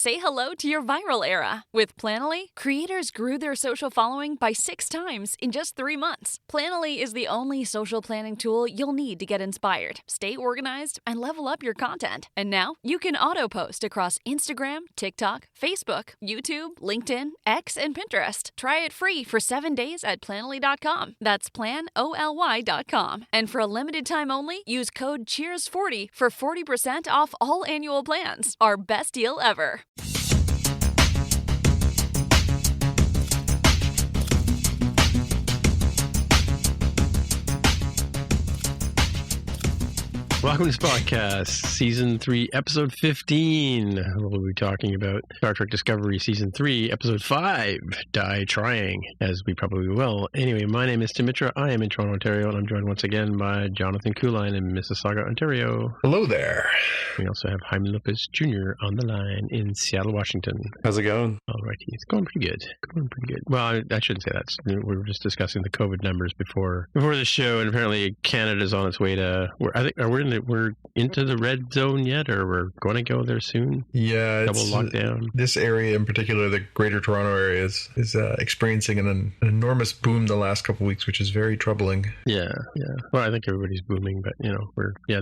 Say hello to your viral era. With Planoly, creators grew their social following by 6 times in just 3 months. Planoly is the only social planning tool you'll need to get inspired, stay organized, and level up your content. And now you can auto-post across Instagram, TikTok, Facebook, YouTube, LinkedIn, X, and Pinterest. Try it free for 7 days at Planoly.com. That's planoly.com. And for a limited time only, use code CHEERS40 for 40% off all annual plans. Our best deal ever. Welcome to this podcast, Season 3, Episode 15. We'll be talking about Star Trek Discovery, Season 3, Episode 5, Die Trying, as we probably will. Anyway, my name is Timitra. I am in Toronto, Ontario, and I'm joined once again by Jonathan Kuline in Mississauga, Ontario. Hello there. We also have Jaime Lopez Jr. on the line in Seattle, Washington. How's it going? All righty. It's going pretty good. Well, I shouldn't say that. We were just discussing the COVID numbers before the show, and apparently Canada's on its way to... We're into the red zone yet, or we're going to go there soon? Yeah, double lockdown. This area in particular, the Greater Toronto area, is experiencing an enormous boom the last couple of weeks, which is very troubling. Yeah. Well, I think everybody's booming, but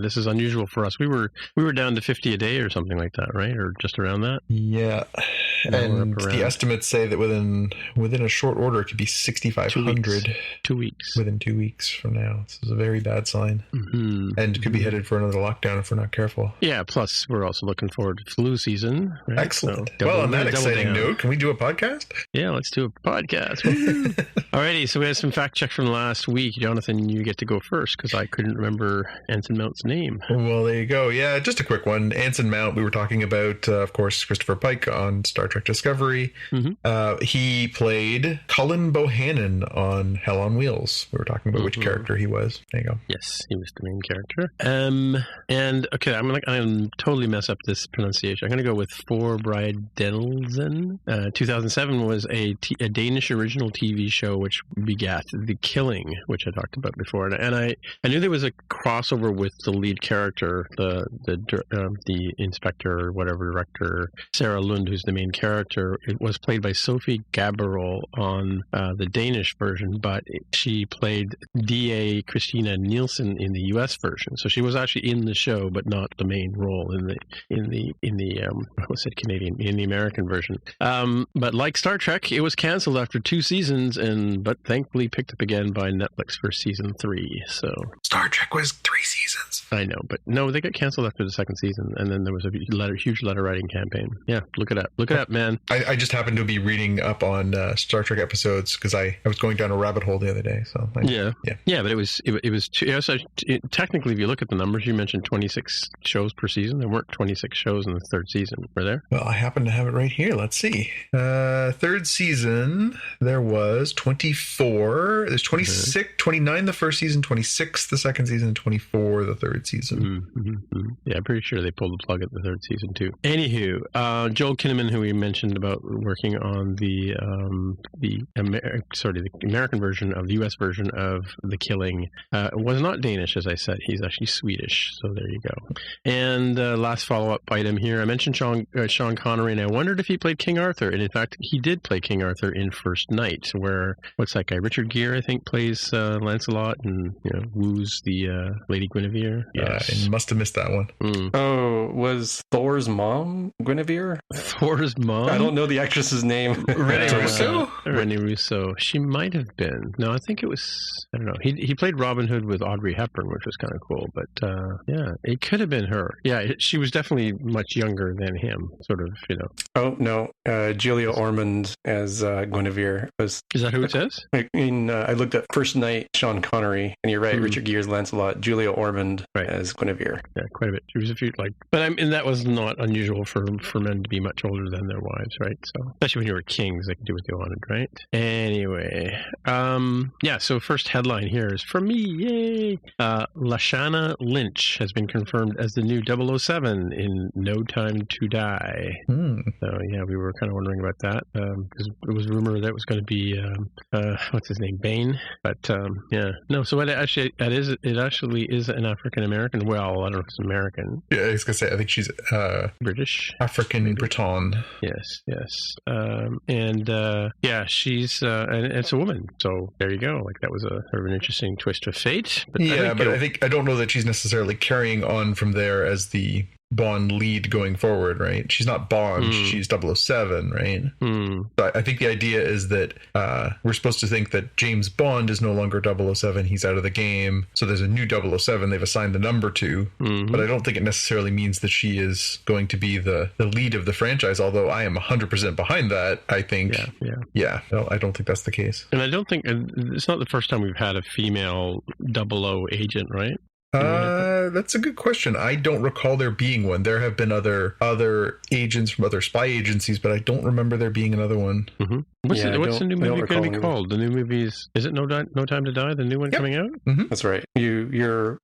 this is unusual for us. We were down to 50 a day or something like that, right? Or just around that. Yeah, and the estimates say that within a short order, it could be 6,500. 2 weeks. Within 2 weeks from now. This is a very bad sign, and could be headed for another lockdown if we're not careful. Yeah, plus we're also looking forward to flu season. Right? Excellent. So on that exciting note, can we do a podcast? Yeah, let's do a podcast. Alrighty, so we had some fact check from last week. Jonathan, you get to go first because I couldn't remember Anson Mount's name. Well, there you go. Yeah, just a quick one. Anson Mount, we were talking about, of course, Christopher Pike on Star Trek Discovery. He played Cullen Bohannon on Hell on Wheels. We were talking about which character he was. There you go. Yes, he was the main character. And okay, I'm totally mess up this pronunciation. I'm going to go with Forbride Denelsen. 2007 was a Danish original TV show which begat The Killing, which I talked about before. And I knew there was a crossover with the lead character, the inspector or whatever director, Sarah Lund, who's the main character. It was played by Sophie Gaberl on the Danish version, but she played D.A. Christina Nielsen in the U.S. version. So she was actually in the show, but not the main role in the American version. But like Star Trek, it was canceled after 2 seasons, but thankfully picked up again by Netflix for season 3. So Star Trek was 3 seasons. I know, but no, they got canceled after the 2nd season, and then there was a huge letter writing campaign. Yeah, look it up, man. I just happened to be reading up on Star Trek episodes because I was going down a rabbit hole the other day. So but technically, if you look at the numbers, you mentioned 26 shows per season. There weren't 26 shows in the 3rd season, were there? Well, I happen to have it right here. Let's see. 3rd season, there was 24. There's 26, 29 the 1st season, 26 the 2nd season, 24 the 3rd season. Yeah, I'm pretty sure they pulled the plug at the 3rd season too. Anywho, Joel Kinnaman, who we mentioned about working on the American version of the U.S. version of The Killing, was not Danish, as I said. He's actually Swedish. So there you go. And last follow-up item here. I mentioned Sean Connery, and I wondered if he played King Arthur. And in fact, he did play King Arthur in First Night, where, what's that guy? Richard Gere, I think, plays Lancelot and woos the Lady Guinevere. Yes. I must have missed that one. Oh, was Thor's mom Guinevere? Thor's mom? I don't know the actress's name. Renee Russo? Renee Russo. She might have been. No, I think it was, I don't know. He played Robin Hood with Audrey Hepburn, which was kind of cool. But yeah, it could have been her. Yeah, she was definitely much younger than him, sort of, Oh, no. Julia Ormond as Guinevere. Is that who it says? I looked at First Night, Sean Connery, and you're right, Richard Gere's Lancelot, Julia Ormond as Guinevere. Yeah, quite a bit. She was a few, but that was not unusual for men to be much older than their wives, right? So, especially when you were kings, they could do what they wanted, right? Anyway, so first headline here is from me, yay! Lashana Lynch has been confirmed as the new 007 in No Time to Die. So, yeah, we were kind of wondering about that, because it was rumored that it was going to be, what's his name, Bane? But, no, so it actually is an African-American. Well, I don't know if it's American. Yeah, I was going to say, I think she's British? African Breton. Yes. She's, and it's a woman. So there you go. Like, that was a sort of an interesting twist of fate. But I don't know that she's necessarily carrying on from there as the Bond lead going forward, right? She's not Bond, she's 007, right? But I think the idea is that we're supposed to think that James Bond is no longer 007, he's out of the game, so there's a new 007 they've assigned the number to, but I don't think it necessarily means that she is going to be the lead of the franchise, although I am 100% behind that. I think, no, I don't think that's the case. And I don't think, it's not the first time we've had a female 00 agent, right? That's a good question. I don't recall there being one. There have been other agents from other spy agencies, but I don't remember there being another one. What's the new movie going to be called? The new movie is it No Time to Die? The new one coming out? That's right. You're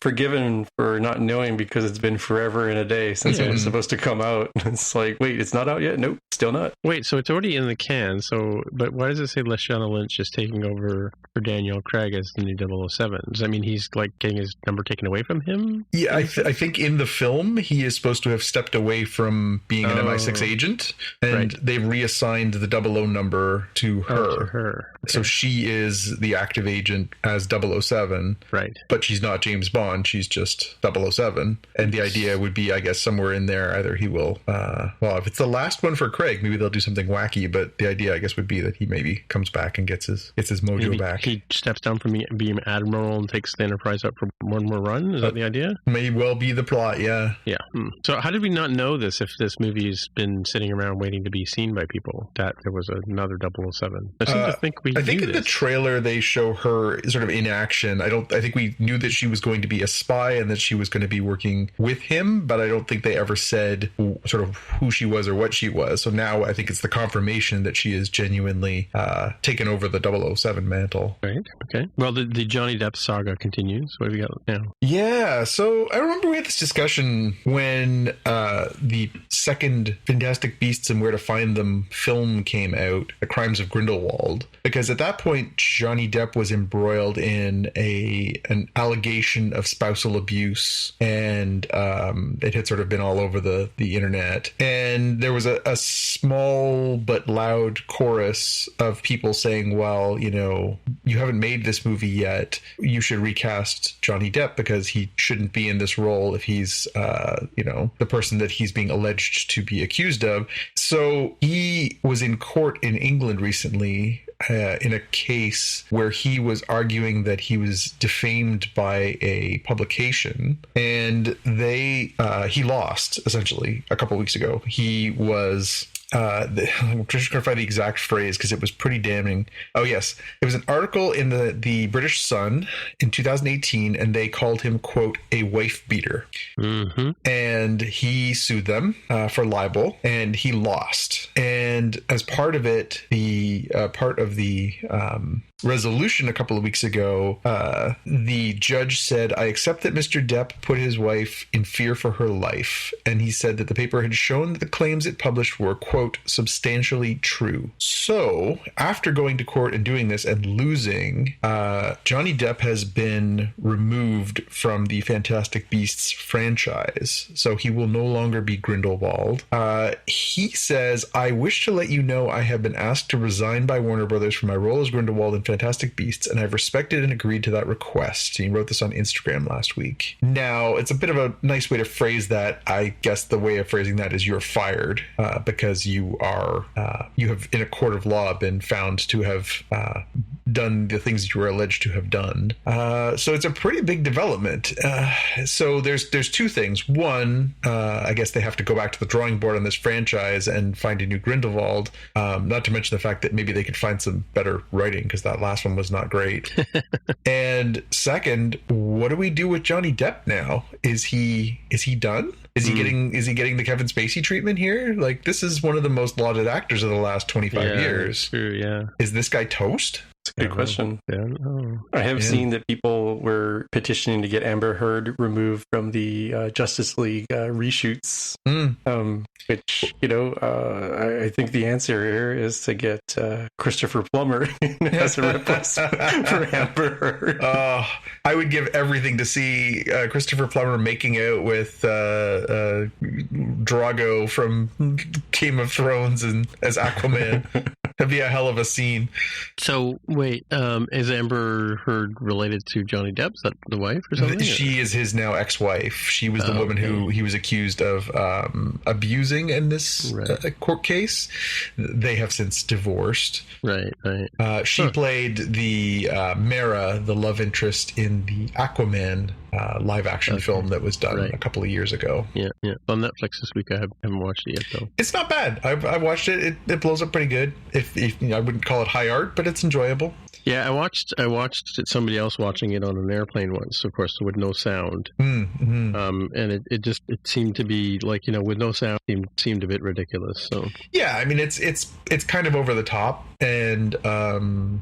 forgiven for not knowing because it's been forever and a day since it was supposed to come out. It's like, wait, it's not out yet? Nope, still not. Wait, so it's already in the can. So, but why does it say Lashana Lynch is taking over for Daniel Craig as the new 007? Does that mean he's like getting his number taken away from him? Yeah, I think in the film he is supposed to have stepped away from being an MI6 agent, and they've reassigned the 00 number to her. Okay. So she is the active agent as 007, right? But she's not James Bond. She's just 007. And the idea would be, I guess, somewhere in there, either he will, if it's the last one for Craig, maybe they'll do something wacky. But the idea, I guess, would be that he maybe comes back and gets his mojo back. He steps down from being admiral and takes the Enterprise up for one more run. Is that the idea? May well be the plot. Yeah. Yeah. So how did we not know this if this movie's been sitting around waiting to be seen by people? That there was another 007. I seem to think we. I think in the trailer they show her sort of in action. I think we knew that she was going to be a spy and that she was going to be working with him, but I don't think they ever said sort of who she was or what she was. So now I think it's the confirmation that she is genuinely taken over the 007 mantle. Right. Okay. Well, the Johnny Depp saga continues. What have we got now? Yeah. So I remember we had this discussion when the second Fantastic Beasts and Where to Find Them film came out, The Crimes of Grindelwald, because at that point Johnny Depp was embroiled in an allegation of spousal abuse, and it had sort of been all over the internet, and there was a small but loud chorus of people saying, well, you haven't made this movie yet, you should recast Johnny Depp because he shouldn't be in this role if he's the person that he's being alleged to be accused of. So he was in court in England recently in a case where he was arguing that he was defamed by a publication, and he lost essentially a couple of weeks ago. He was I'm just going to find the exact phrase because it was pretty damning. Oh, yes. It was an article in the British Sun in 2018, and they called him, quote, a wife beater. And he sued them for libel, and he lost. And as part of it, part of the resolution a couple of weeks ago, the judge said, I accept that Mr. Depp put his wife in fear for her life. And he said that the paper had shown that the claims it published were, quote, substantially true. So after going to court and doing this and losing, Johnny Depp has been removed from the Fantastic Beasts franchise. So he will no longer be Grindelwald. He says, I wish to let you know I have been asked to resign by Warner Brothers for my role as Grindelwald in Fantastic Beasts, and I've respected and agreed to that request. He wrote this on Instagram last week. Now, it's a bit of a nice way to phrase that. I guess the way of phrasing that is you're fired because you have in a court of law been found to have done the things that you were alleged to have done. So it's a pretty big development. So there's two things. One, I guess they have to go back to the drawing board on this franchise and find a new Grindelwald. Not to mention the fact that maybe they could find some better writing because that last one was not great. And second, what do we do with Johnny Depp now? Is he done? Is he getting the Kevin Spacey treatment here? Like, this is one of the most lauded actors of the last 25 years. True, yeah. Is this guy toast? That's a good question. Yeah, I have seen that people were petitioning to get Amber Heard removed from the Justice League reshoots, which, I think the answer here is to get Christopher Plummer as a replacement for Amber Heard. I would give everything to see Christopher Plummer making out with Drago from Game of Thrones and as Aquaman. That'd be a hell of a scene. So, wait, is Amber Heard related to Johnny Depp? Is that the wife or something? She is his now ex-wife. She was the woman who he was accused of abusing in this court case. They have since divorced. Right. She played the Mara, the love interest in the Aquaman live-action film that was done a couple of years ago. Yeah. On Netflix this week. I haven't watched it yet, though. It's not bad. I watched it. It blows up pretty good. If I wouldn't call it high art, but it's enjoyable. Yeah, I watched somebody else watching it on an airplane once, of course, with no sound. Mm-hmm. And it seemed to be like, with no sound, seemed a bit ridiculous. So yeah, I mean, it's kind of over the top and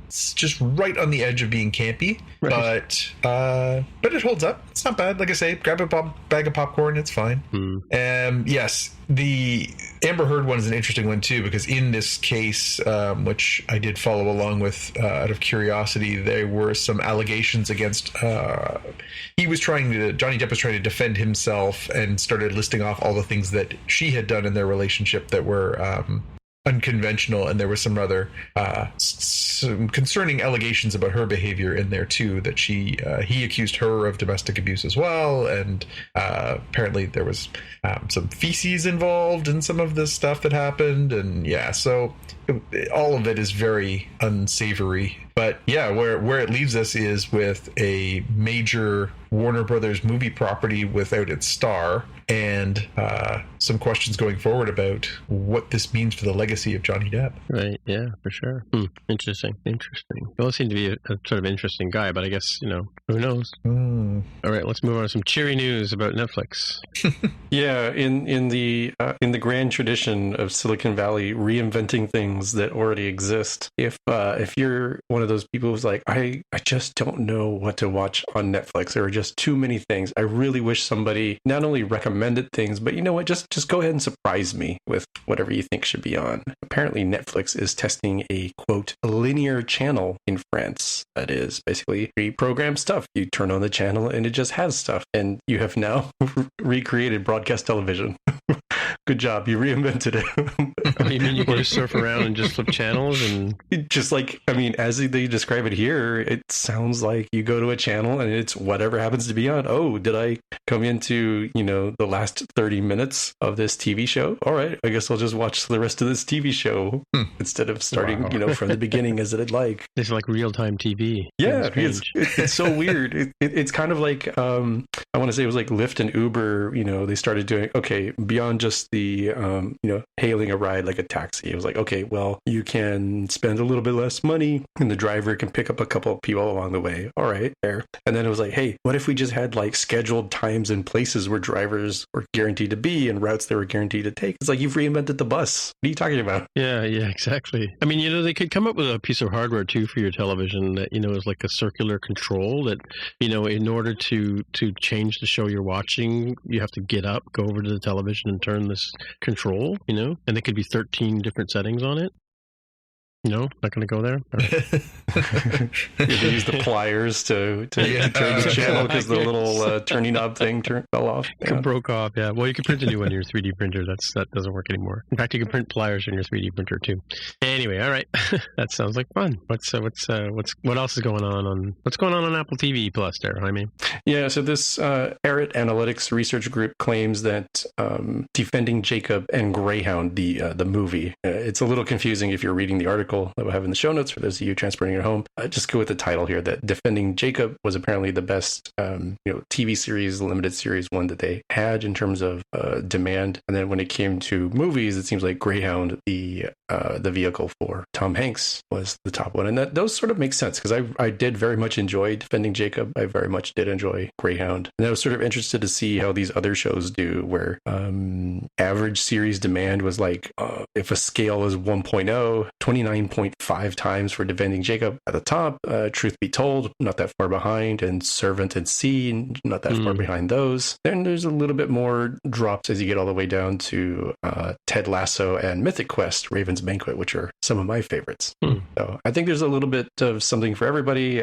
it's just right on the edge of being campy, but it holds up. It's not bad. Like I say, grab a bag of popcorn, it's fine. Yes, the Amber Heard one is an interesting one too, because in this case, which I did follow along with out of curiosity, there were some allegations against Johnny Depp was trying to defend himself and started listing off all the things that she had done in their relationship that were unconventional, and there were some rather some concerning allegations about her behavior in there too, that he accused her of domestic abuse as well, and apparently there was some feces involved in some of this stuff that happened, and so all of it is very unsavory. But yeah, where it leaves us is with a major Warner Brothers movie property without its star, and some questions going forward about what this means for the legacy of Johnny Depp. Right, yeah, for sure. Interesting. Well, he seemed to be a sort of interesting guy, but I guess, who knows? All right, let's move on to some cheery news about Netflix. Yeah, in the grand tradition of Silicon Valley reinventing things that already exist, if you're one of those people who's like, I just don't know what to watch on Netflix, there are just too many things, I really wish somebody not only recommended things, but you know what, just go ahead and surprise me with whatever you think should be on. Apparently Netflix is testing a, quote, linear channel in France. That is basically pre-programmed stuff. You turn on the channel and it just has stuff, and you have now recreated broadcast television. Good job, you reinvented it. Oh, you mean you can just surf around and just flip channels and just like, I mean, as they describe it here, it sounds like you go to a channel and it's whatever happens to be on. Oh, did I come into, the last 30 minutes of this TV show? All right, I guess I'll just watch the rest of this TV show instead of starting, from the beginning as I'd like. It's like real-time TV. Yeah, it's so weird. It's kind of like, I want to say it was like Lyft and Uber, they started doing, okay, beyond just the, hailing a ride like a taxi. It was like, okay, well, you can spend a little bit less money and the driver can pick up a couple of people along the way. All right, there. And then it was like, hey, what if we just had like scheduled times and places where drivers were guaranteed to be and routes they were guaranteed to take? It's like you've reinvented the bus. What are you talking about? Yeah, exactly. I mean, they could come up with a piece of hardware too for your television that, is like a circular control that, in order to change the show you're watching, you have to get up, go over to the television and turn this control, and there could be 13 different settings on it. No, not going to go there. You use the pliers to turn the channel because the little turning knob thing fell off. Yeah. Broke off. Yeah. Well, you can print a new one in your 3D printer. That doesn't work anymore. In fact, you can print pliers in your 3D printer too. Anyway, all right. That sounds like fun. What else is going on what's going on Apple TV Plus there, Jaime? Yeah. So this Arret Analytics research group claims that Defending Jacob and Greyhound, the movie, it's a little confusing if you're reading the article article that we'll have in the show notes for those of you transporting at home. Just go with the title here, that Defending Jacob was apparently the best TV series, limited series one that they had in terms of demand. And then when it came to movies, it seems like Greyhound, the vehicle for Tom Hanks, was the top one. And those sort of make sense, because I did very much enjoy Defending Jacob. I very much did enjoy Greyhound. And I was sort of interested to see how these other shows do, where average series demand was like, if a scale is 1.0, 29.5 times for Defending Jacob at the top. Truth Be Told, not that far behind, and Servant and Sea, not that far behind those. Then there's a little bit more drops as you get all the way down to Ted Lasso and Mythic Quest, Raven's Banquet, which are some of my favorites. So I think there's a little bit of something for everybody.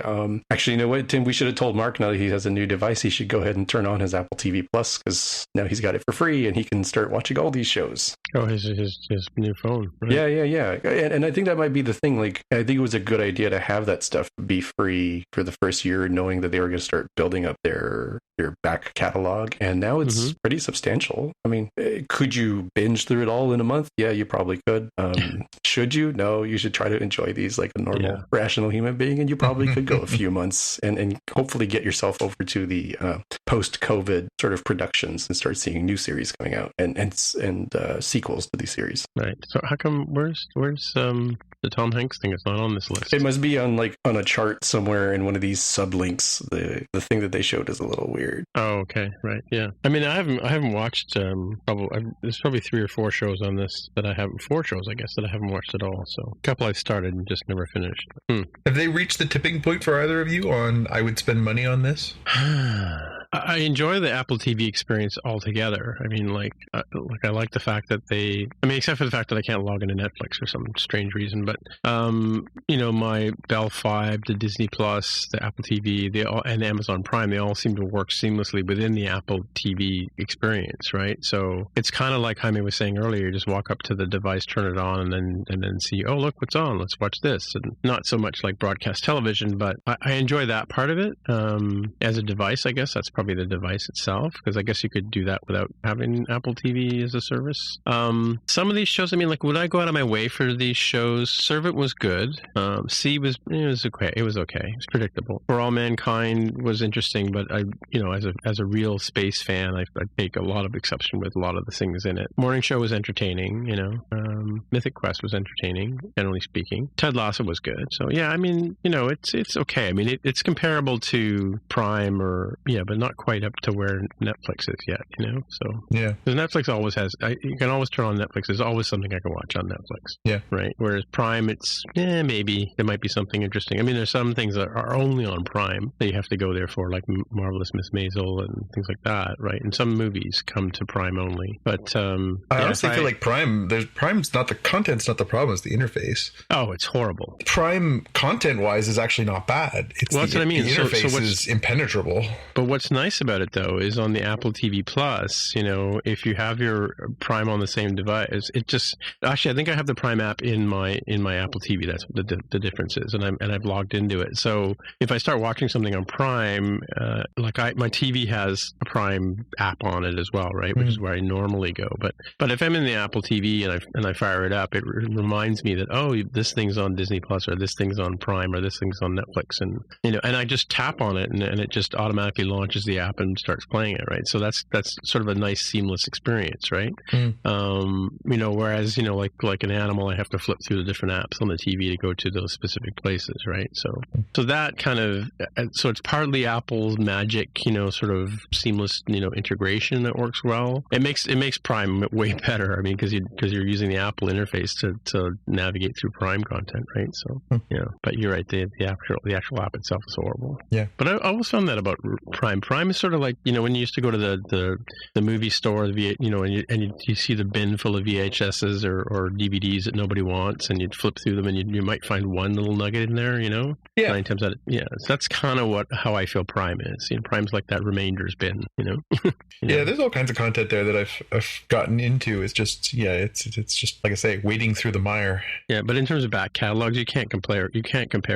Actually, you know what, Tim, we should have told Mark, now that he has a new device, he should go ahead and turn on his Apple TV Plus, because now he's got it for free and he can start watching all these shows. Oh, his new phone. Right? Yeah. And I think that might be the thing. Like, I think it was a good idea to have that stuff be free for the first year, knowing that they were going to start building up their back catalog. And now it's pretty substantial. I mean, could you binge through it all in a month? Yeah, you probably could. Should you? No, you should try to enjoy these like a normal, rational human being. And you probably could go a few months and hopefully get yourself over to the post-COVID sort of productions and start seeing new series coming out and sequels to these series. Right. So how come, where's the Tom Hanks thing? It's not on this list. It must be on a chart somewhere in one of these sublinks. The thing that they showed is a little weird. Oh, okay, right, yeah. I mean, I haven't watched there's probably 3 or 4 shows on this that I haven't. 4 shows, I guess, that I haven't watched at all. So a couple I've started and just never finished. Have they reached the tipping point for either of you on I would spend money on this? I enjoy the Apple TV experience altogether. I mean, I like the fact that except for the fact that I can't log into Netflix for some strange reason, but my Bell 5, the Disney Plus, the Apple TV, and Amazon Prime, they all seem to work seamlessly within the Apple TV experience, right? So it's kind of like Jaime was saying earlier, you just walk up to the device, turn it on, and then see, oh, look what's on, let's watch this. And not so much like broadcast television, but I enjoy that part of it. As a device, I guess that's probably the device itself, because I guess you could do that without having Apple TV as a service. Some of these shows, I mean, like, would I go out of my way for these shows? Servant was good. C was okay. It was okay. It was predictable. For All Mankind was interesting, but as a real space fan, I take a lot of exception with a lot of the things in it. Morning Show was entertaining. Mythic Quest was entertaining, generally speaking. Ted Lasso was good. So yeah, I mean, it's okay. I mean, it's comparable to Prime but not quite up to where Netflix is yet. So yeah, because Netflix always has. You can always turn on Netflix. There's always something I can watch on Netflix. Yeah, right. Whereas Prime, it's maybe there might be something interesting. I mean, there's some things that are only on Prime that you have to go there for, like Marvelous Miss Maisel and things like that, right? And some movies come to Prime only. But I honestly feel like Prime's not the content's not the problem; it's the interface. Oh, it's horrible. Prime content-wise is actually not bad. That's what I mean. The interface is impenetrable. But what's nice about it, though, is on the Apple TV Plus, if you have your Prime on the same device, it just actually, I think I have the Prime app in my Apple TV. That's what the difference is, and I've logged into it. So if I start watching something on Prime, my TV has a Prime app on it as well, right? Which is where I normally go. But if I'm in the Apple TV and I fire it up, it reminds me that, oh, this thing's on Disney Plus, or this thing's on Prime, or this thing's on Netflix, and and I just tap on it and it just automatically launches the app and starts playing it, right? So that's sort of a nice seamless experience, right? Whereas like an Animal, I have to flip through the different apps on the TV to go to those specific places, right? So that kind of, so it's partly Apple's magic, sort of seamless, integration that works well. It makes Prime way better. I mean, because you're using the Apple interface to navigate through Prime content, right? So but you're right, the actual app itself is horrible. Yeah. But I always found that about Prime. Prime is sort of like, when you used to go to the movie store, and you see the bin full of VHSs or DVDs that nobody wants, and you'd flip through them, and you might find one little nugget in there, Yeah. 9 times out of, so that's kind of how I feel Prime is. Prime's like that remainders bin, Yeah, there's all kinds of content there that I've gotten into. It's just, it's just, like I say, wading through the mire. Yeah, but in terms of back catalogs, you can't compare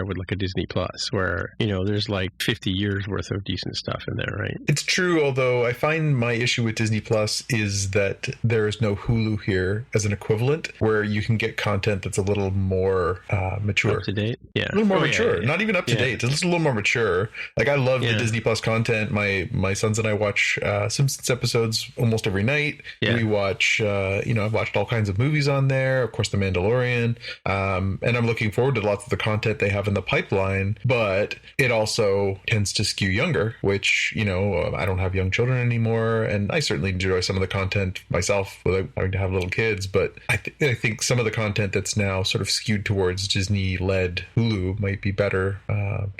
with like a Disney Plus, where, there's like 50 years worth of decent stuff in there, there, right? It's true, although I find my issue with Disney Plus is that there is no Hulu here as an equivalent where you can get content that's a little more mature. Up to date? Yeah. A little more mature. Not even up to date. It's a little more mature. Like, I love the Disney Plus content. My sons and I watch Simpsons episodes almost every night. Yeah. We watch, I've watched all kinds of movies on there. Of course, The Mandalorian. And I'm looking forward to lots of the content they have in the pipeline. But it also tends to skew younger, which, I don't have young children anymore. And I certainly enjoy some of the content myself without having to have little kids. But I think some of the content that's now sort of skewed towards Disney-led Hulu might be better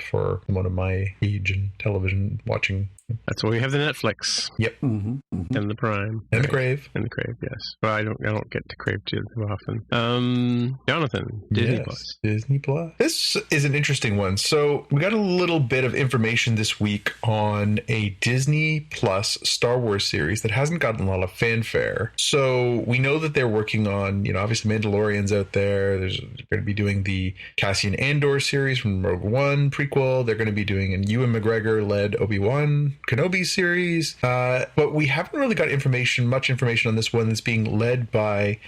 for one of my age and television watching. That's why we have the Netflix. Yep. Mm-hmm. Mm-hmm. And the Prime. And the Crave. And the Crave, yes. Well, I don't get to Crave too often. Jonathan, Disney Plus. Disney Plus. This is an interesting one. So we got a little bit of information this week on a Disney Plus Star Wars series that hasn't gotten a lot of fanfare. So we know that they're working on, obviously Mandalorian's out there. They're going to be doing the Cassian Andor series from Rogue One prequel. They're going to be doing an Ewan McGregor-led Obi-Wan Kenobi series, but we haven't really got much information on this one that's being led by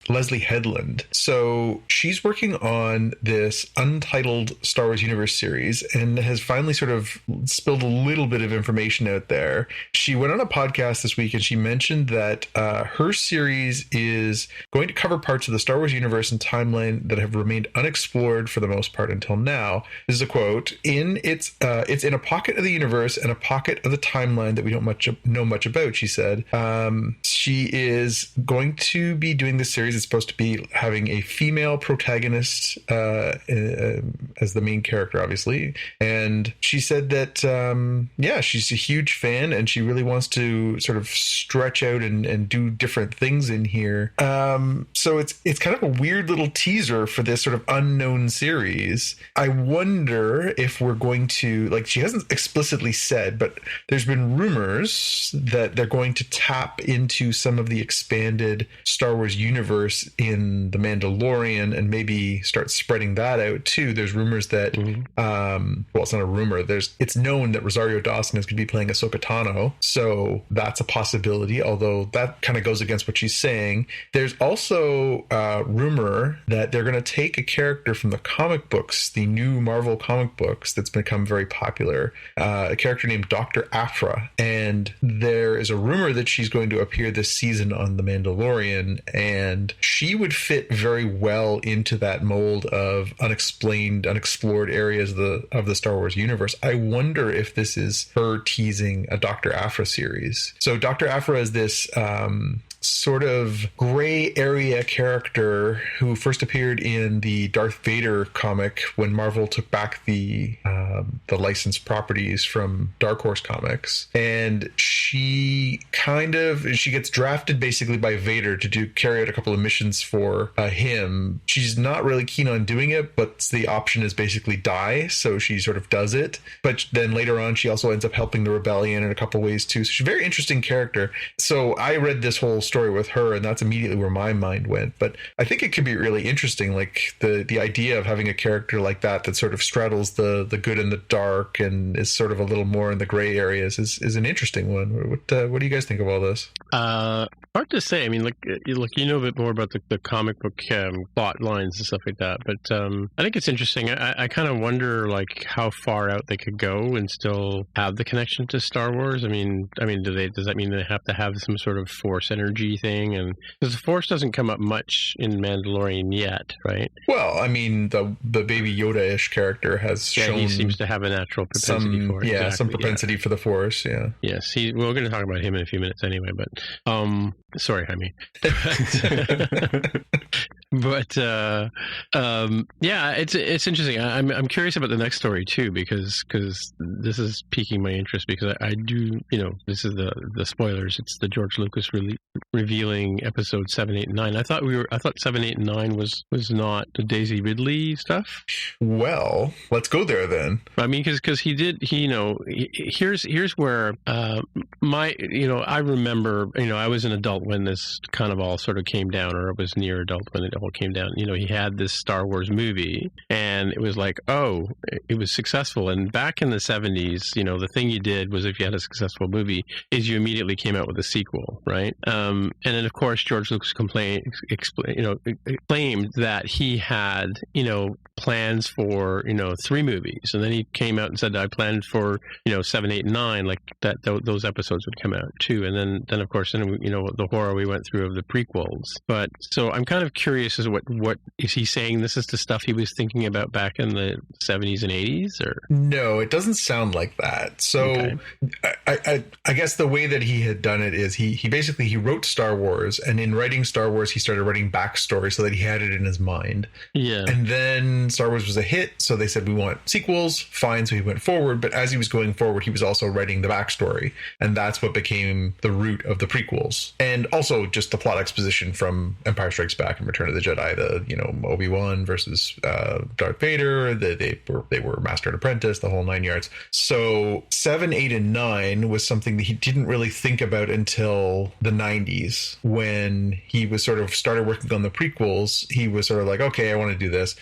Leslie Headland. So she's working on this untitled Star Wars Universe series and has finally sort of spilled a little bit of information out there. She went on a podcast this week and she mentioned that her series is going to cover parts of the Star Wars universe and timeline that have remained unexplored for the most part until now. This is a quote. It's in a pocket of the universe and a pocket of the timeline that we don't know much about, she said. She is going to be doing this series. It's supposed to be having a female protagonist as the main character, obviously. And she said that, she's a huge fan and she really wants to sort of stretch out and do different things in here. So it's kind of a weird little teaser for this sort of unknown series. I wonder if we're going to, she hasn't explicitly said, but there's been rumors that they're going to tap into some of the expanded Star Wars universe in The Mandalorian and maybe start spreading that out too. There's rumors that, it's not a rumor. It's known that Rosario Dawson is going to be playing Ahsoka Tano. So that's a possibility, although that kind of goes against what she's saying. There's also rumor that they're going to take a character from the comic books, the new Marvel comic books that's become very popular, a character named Dr. Aphra. And there is a rumor that she's going to appear this season on The Mandalorian, and she would fit very well into that mold of unexplored areas of the Star Wars universe. I wonder if this is her teasing a Dr. Aphra series. So Dr. Aphra is this sort of gray area character who first appeared in the Darth Vader comic when Marvel took back the licensed properties from Dark Horse Comics. And she gets drafted basically by Vader to carry out a couple of missions for him. She's not really keen on doing it, but the option is basically die, so she sort of does it. But then later on, she also ends up helping the rebellion in a couple ways too. So she's a very interesting character. So I read this whole story with her, and that's immediately where my mind went. But I think it could be really interesting, like the idea of having a character like that sort of straddles the good and the dark and is sort of a little more in the gray areas is an interesting one. What do you guys think of all this? Hard to say. I mean, you know a bit more about the comic book plot lines and stuff like that. But I think it's interesting. I kind of wonder how far out they could go and still have the connection to Star Wars. I mean, does that mean they have to have some sort of Force energy thing? And because the Force doesn't come up much in Mandalorian yet, right? Well, I mean, the Baby Yoda-ish character has shown he seems to have a natural propensity for it. Yeah, exactly, some propensity for the Force. Yeah. Yes, we're going to talk about him in a few minutes anyway. But sorry, Jaime. But it's interesting. I'm curious about the next story too, because this is piquing my interest, because I do, this is the spoilers. It's the George Lucas revealing episode 7, 8, and 9. I thought 7, 8, and 9 was not the Daisy Ridley stuff. Well, let's go there then. I mean, because here's where I remember, I was an adult when this kind of all sort of came down, or I was near adult when it all came down. You know, he had this Star Wars movie, and it was like, oh, it was successful. And back in the 70s, you know, the thing you did was if you had a successful movie, is you immediately came out with a sequel, right? And then, of course, George Lucas claimed that he had, you know, plans for, you know, 3 movies. And then he came out and said, I planned for, you know, 7, 8, and 9, like that those episodes would come out too. And then of course, you know, the horror we went through of the prequels. But so I'm kind of curious as what is he saying? This is the stuff he was thinking about back in the 70s and 80s, or? No, it doesn't sound like that. So okay. I guess the way that he had done it is he basically wrote Star Wars, and in writing Star Wars, he started writing backstory so that he had it in his mind. Yeah. And then Star Wars was a hit, so they said, we want sequels. Fine. So he went forward, but as he was going forward, he was also writing the backstory, and that's what became the root of the prequels. And also just the plot exposition from Empire Strikes Back and Return of the Jedi, the, you know, Obi-Wan versus Darth Vader, they were master and apprentice, the whole 9 yards. So 7, 8, and 9 was something that he didn't really think about until the 90s, when he was sort of started working on the prequels. He was sort of like, okay, I want to do this.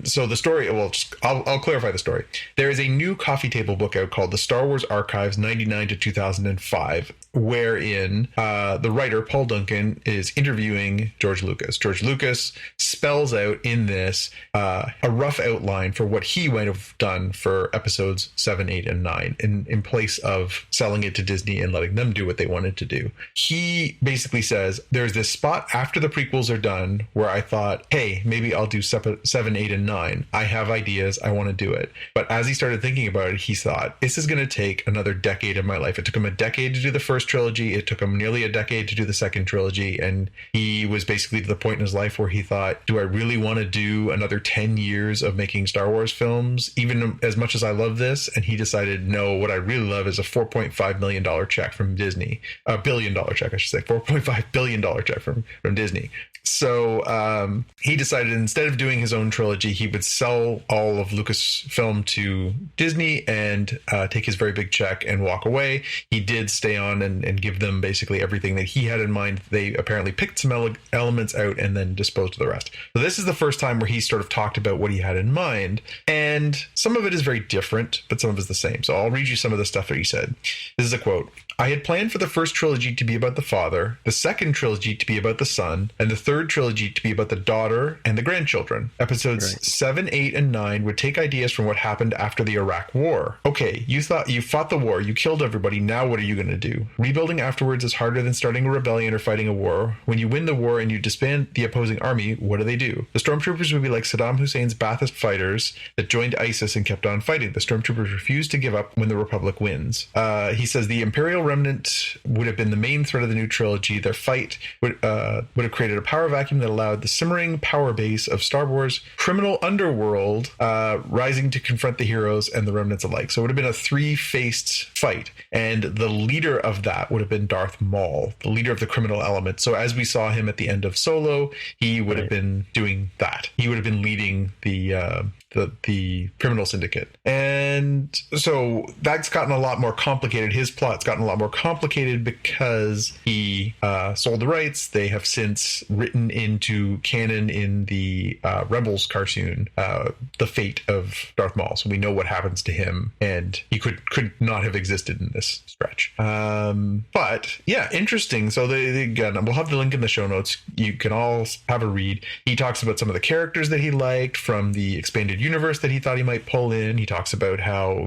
So the story, well, I'll clarify the story. There is a new coffee table book out called The Star Wars Archives 99 to 2005, wherein the writer, Paul Duncan, is interviewing George Lucas. George Lucas spells out in this a rough outline for what he might have done for episodes 7, 8, and 9 in place of selling it to Disney and letting them do what they wanted to do. He basically says, there's this spot after the prequels are done where I thought, hey, maybe I'll do 7, 8, and 9. I have ideas. I want to do it. But as he started thinking about it, he thought, this is going to take another decade of my life. It took him a decade to do the first trilogy. It took him nearly a decade to do the second trilogy. And he was basically to the point in his life where he thought, do I really want to do another 10 years of making Star Wars films, even as much as I love this? And he decided, no, what I really love is a $4.5 million check from Disney. A $1 billion check, I should say. $4.5 billion check from Disney. So he decided instead of doing his own trilogy, he would sell all of Lucasfilm to Disney and take his very big check and walk away. He did stay on and give them basically everything that he had in mind. They apparently picked some elements out and then disposed of the rest. So this is the first time where he sort of talked about what he had in mind. And some of it is very different, but some of it is the same. So I'll read you some of the stuff that he said. This is a quote. I had planned for the first trilogy to be about the father, the second trilogy to be about the son, and the third trilogy to be about the daughter and the grandchildren. Episodes 7, 8, and 9 would take ideas from what happened after the Iraq War. Okay, you thought you fought the war, you killed everybody, now what are you going to do? Rebuilding afterwards is harder than starting a rebellion or fighting a war. When you win the war and you disband the opposing army, what do? The stormtroopers would be like Saddam Hussein's Ba'athist fighters that joined ISIS and kept on fighting. The stormtroopers refused to give up when the Republic wins. He says the Imperial Remnant would have been the main threat of the new trilogy. Their fight would have created a power vacuum that allowed the simmering power base of Star Wars criminal underworld rising to confront the heroes and the remnants alike. So it would have been a 3-faced fight, and the leader of that would have been Darth Maul, the leader of the criminal element. So as we saw him at the end of Solo, he would have been doing that. He would have been leading the criminal syndicate. And so that's gotten a lot more complicated. His plot's gotten a lot more complicated because he sold the rights. They have since written into canon in the Rebels cartoon the fate of Darth Maul. So we know what happens to him, and he could not have existed in this stretch. But yeah, interesting. So again, we'll have the link in the show notes. You can all have a read. He talks about some of the characters that he liked from the expanded universe that he thought he might pull in. He talks about how,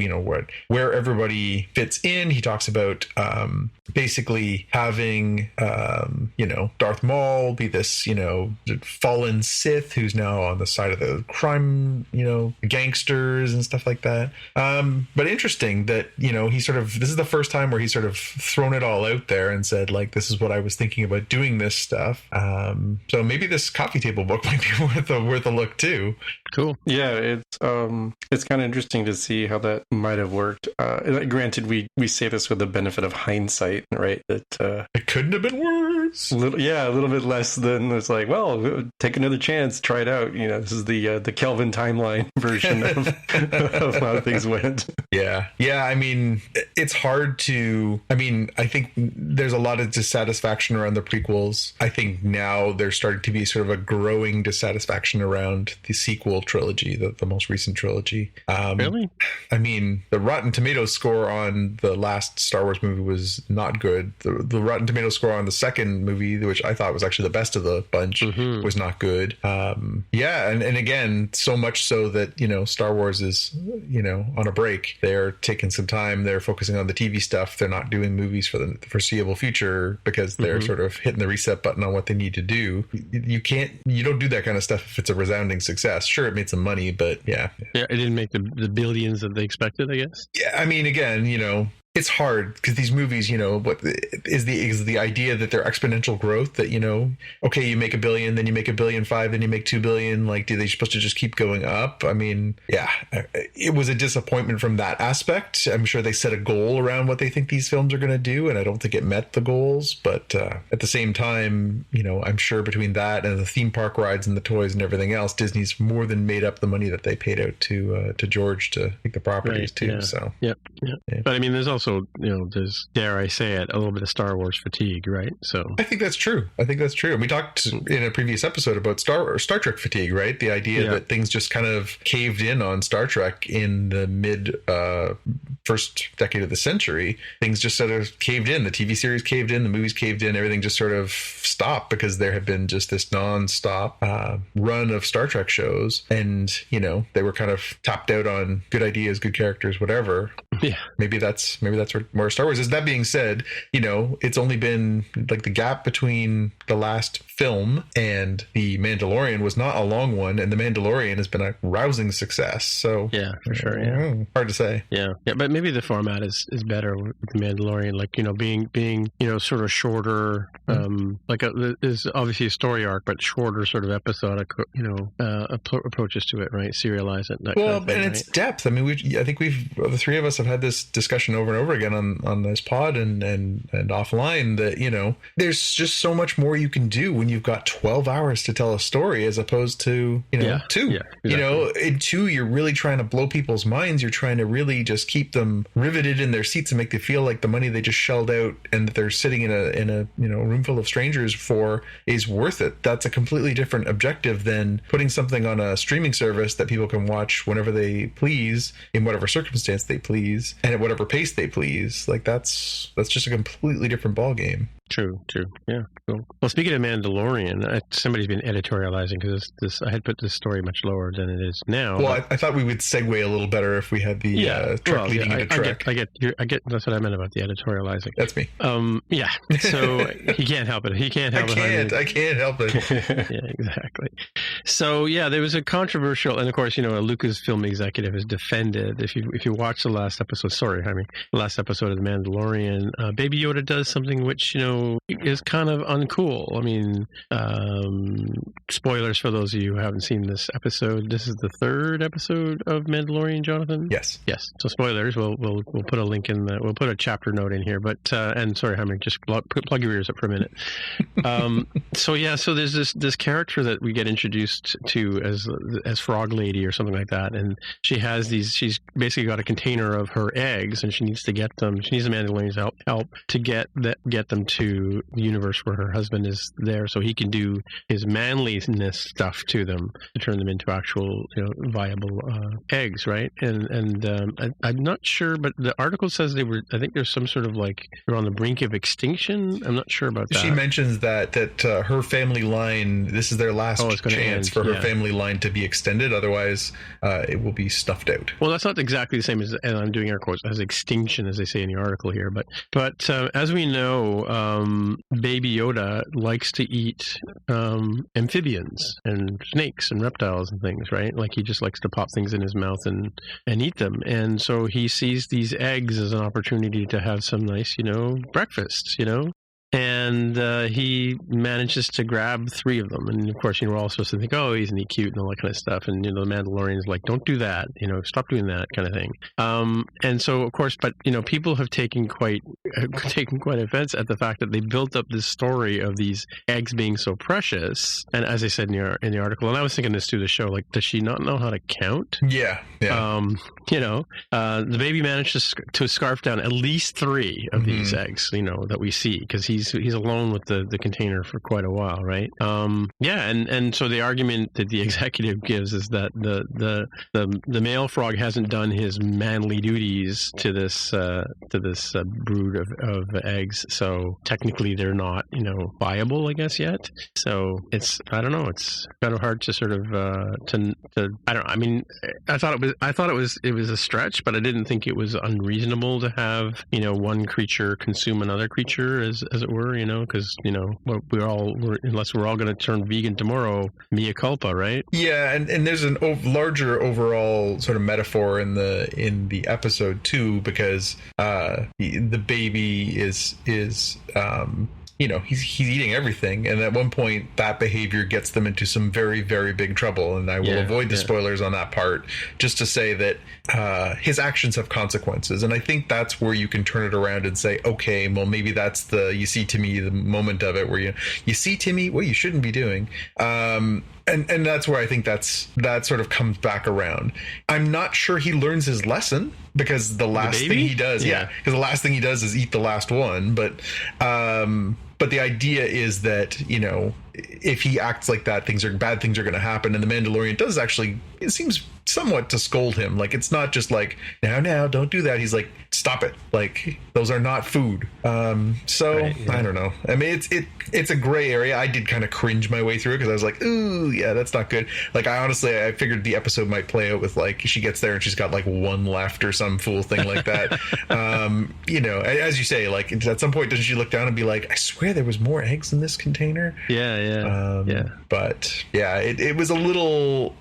where everybody fits in. He talks about basically having Darth Maul be this fallen Sith who's now on the side of the crime gangsters and stuff like that. But interesting that he sort of, this is the first time where he's sort of thrown it all out there and said, like, this is what I was thinking about doing this stuff. So maybe this coffee table book might be worth a look too. Cool. Yeah, it's kind of interesting to see how that might have worked. Granted, we say this with the benefit of hindsight, right? That it couldn't have been worse. Wars? A little bit less than it's like, well, take another chance, try it out. This is the Kelvin timeline version of how things went. Yeah. I mean, it's hard to. I mean, I think there's a lot of dissatisfaction around the prequels. I think now there's starting to be sort of a growing dissatisfaction around the sequel trilogy, the most recent trilogy. Really? I mean, the Rotten Tomatoes score on the last Star Wars movie was not good. The Rotten Tomatoes score on the second movie, which I thought was actually the best of the bunch, was not good. And again, so much so that, Star Wars is, on a break. They're taking some time. They're focusing on the TV stuff. They're not doing movies for the foreseeable future because they're sort of hitting the reset button on what they need to do. You don't do that kind of stuff if it's a resounding success. Sure, it made some money, but yeah. Yeah, it didn't make the billions that they expected, I guess. Yeah, I mean, again, it's hard because these movies, what is the idea that they're exponential growth, that, okay, you make $1 billion, then you make $1.5 billion, then you make $2 billion. Like, do they supposed to just keep going up? I mean, yeah, it was a disappointment from that aspect. I'm sure they set a goal around what they think these films are going to do, and I don't think it met the goals. But at the same time, I'm sure between that and the theme park rides and the toys and everything else, Disney's more than made up the money that they paid out to George to make the properties too. Yeah. So yeah. But I mean, there's also, there's, dare I say it, a little bit of Star Wars fatigue, right? So I think that's true. We talked in a previous episode about Star Trek fatigue, right? The idea that things just kind of caved in on Star Trek in the mid first decade of the century. Things just sort of caved in. The TV series caved in, the movies caved in, everything just sort of stopped because there had been just this non-stop run of Star Trek shows, and they were kind of tapped out on good ideas, good characters, whatever. Yeah, maybe that's where Star Wars is. That being said, it's only been like the gap between the last film and The Mandalorian was not a long one, and The Mandalorian has been a rousing success. So yeah, for sure. Yeah, hard to say. Yeah, but maybe the format is better with The Mandalorian, like being sort of shorter, there's obviously a story arc, but shorter, sort of episodic, approaches to it, right? Serialize it. And it's depth. I mean, I think the three of us have had this discussion over and over again on this pod and offline that there's just so much more you can do when you've got 12 hours to tell a story as opposed to 2. Yeah, exactly. In 2 you're really trying to blow people's minds. You're trying to really just keep them riveted in their seats and make them feel like the money they just shelled out and that they're sitting in a room full of strangers for is worth it. That's a completely different objective than putting something on a streaming service that people can watch whenever they please, in whatever circumstance they please, and at whatever pace they please. Like that's just a completely different ballgame. True. Yeah, cool. Well, speaking of Mandalorian, somebody's been editorializing because I had put this story much lower than it is now. Well, I thought we would segue a little better if we had the Trek leading into Trek. I get. That's what I meant about the editorializing. That's me. Yeah. So he can't help it. I can't help it. Yeah, exactly. So yeah, there was a controversial, and of course, a Lucasfilm executive has defended. If you watch the last episode, the last episode of The Mandalorian, Baby Yoda does something which is kind of uncool. I mean, spoilers for those of you who haven't seen this episode. This is the 3rd episode of Mandalorian, Jonathan? Yes. So spoilers. We'll put a link in we'll put a chapter note in here. But and sorry, Hammer, just plug your ears up for a minute. So there's this character that we get introduced to as Frog Lady or something like that, and she has she's basically got a container of her eggs, and she needs to get them. She needs the Mandalorians help to get them to the universe where her husband is there, so he can do his manliness stuff to them to turn them into actual, viable eggs, right? And I'm not sure, but the article says I think there's some sort of they're on the brink of extinction. I'm not sure about that. She mentions that her family line, this is their last chance for her family line to be extended. Otherwise, it will be stuffed out. Well, that's not exactly the same as, and I'm doing air quotes, as extinction as they say in the article here. But as we know, Baby Yoda likes to eat amphibians and snakes and reptiles and things, right? Like he just likes to pop things in his mouth and eat them. And so he sees these eggs as an opportunity to have some nice, breakfasts, and he manages to grab 3 of them. And of course, we're all supposed to think, oh, isn't he cute and all that kind of stuff. And the Mandalorian's like, don't do that, stop doing that kind of thing. And so, of course, but people have taken quite offense at the fact that they built up this story of these eggs being so precious. And as I said in the article, and I was thinking this through the show, like, does she not know how to count? Yeah. The baby managed to scarf down at least 3 of these eggs, that we see, because he's alone with the container for quite a while, right? And so the argument that the executive gives is that the male frog hasn't done his manly duties to this brood of eggs, so technically they're not viable, I guess, yet. So I don't know, it's kind of hard to sort of I don't know. I mean, I thought it was a stretch, but I didn't think it was unreasonable to have one creature consume another creature, as it were, because unless we're all going to turn vegan tomorrow, mea culpa, right? Yeah, and there's a larger overall sort of metaphor in the episode too, because the baby is he's eating everything, and at one point that behavior gets them into some very, very big trouble, and I will avoid the spoilers on that part, just to say that his actions have consequences. And I think that's where you can turn it around and say, okay, well, maybe that's you see Timmy, the moment of it where you see Timmy what you shouldn't be doing. And that's where I think that sort of comes back around. I'm not sure he learns his lesson, because the last thing he does, because the last thing he does is eat the last one. But the idea is that, if he acts like that, bad things are going to happen. And the Mandalorian does actually, it seems somewhat to scold him. Like, it's not just like, now, don't do that. He's like, stop it. Like, those are not food. I don't know. I mean, it's a gray area. I did kind of cringe my way through it, because I was like, ooh, yeah, that's not good. Like, I figured the episode might play out with, like, she gets there and she's got like 1 left or some fool thing like that. As you say, like, at some point, doesn't she look down and be like, I swear there was more eggs in this container? Yeah. But yeah, it was a little.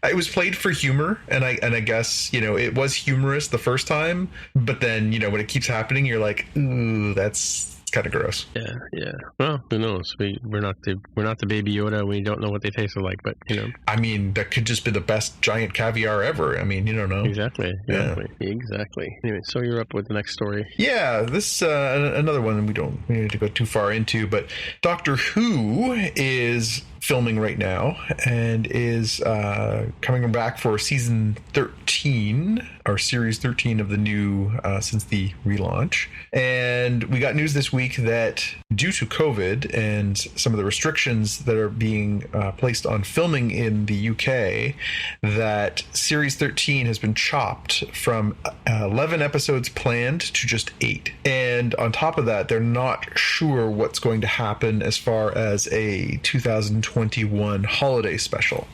It was played for humor, and I guess it was humorous the first time, but then when it keeps happening, you're like, ooh, that's kind of gross. Yeah. Well, who knows? We're not the Baby Yoda. We don't know what they taste like, but I mean, that could just be the best giant caviar ever. I mean, you don't know. Exactly. Anyway, so you're up with the next story. Yeah, this another one we need to go too far into, but Doctor Who is filming right now and is coming back for season 13, or series 13 of the new since the relaunch. And we got news this week that due to COVID and some of the restrictions that are being placed on filming in the UK, that series 13 has been chopped from 11 episodes planned to just 8. And on top of that, they're not sure what's going to happen as far as a 2021 holiday special.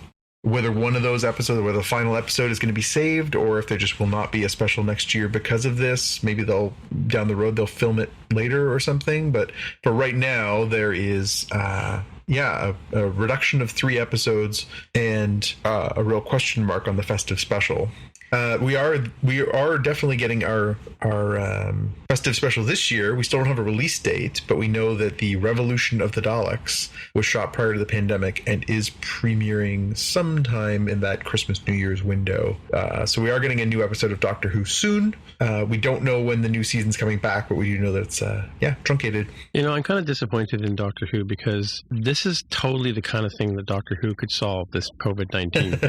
Whether one of those episodes, whether the final episode is going to be saved, or if there just will not be a special next year because of this. Maybe down the road they'll film it later or something. But for right now, there is a reduction of 3 episodes and a real question mark on the festive special. We are definitely getting our festive special this year. We still don't have a release date, but we know that the Revolution of the Daleks was shot prior to the pandemic and is premiering sometime in that Christmas New Year's window. So we are getting a new episode of Doctor Who soon. We don't know when the new season's coming back, but we do know that it's truncated. I'm kind of disappointed in Doctor Who, because this is totally the kind of thing that Doctor Who could solve, this COVID-19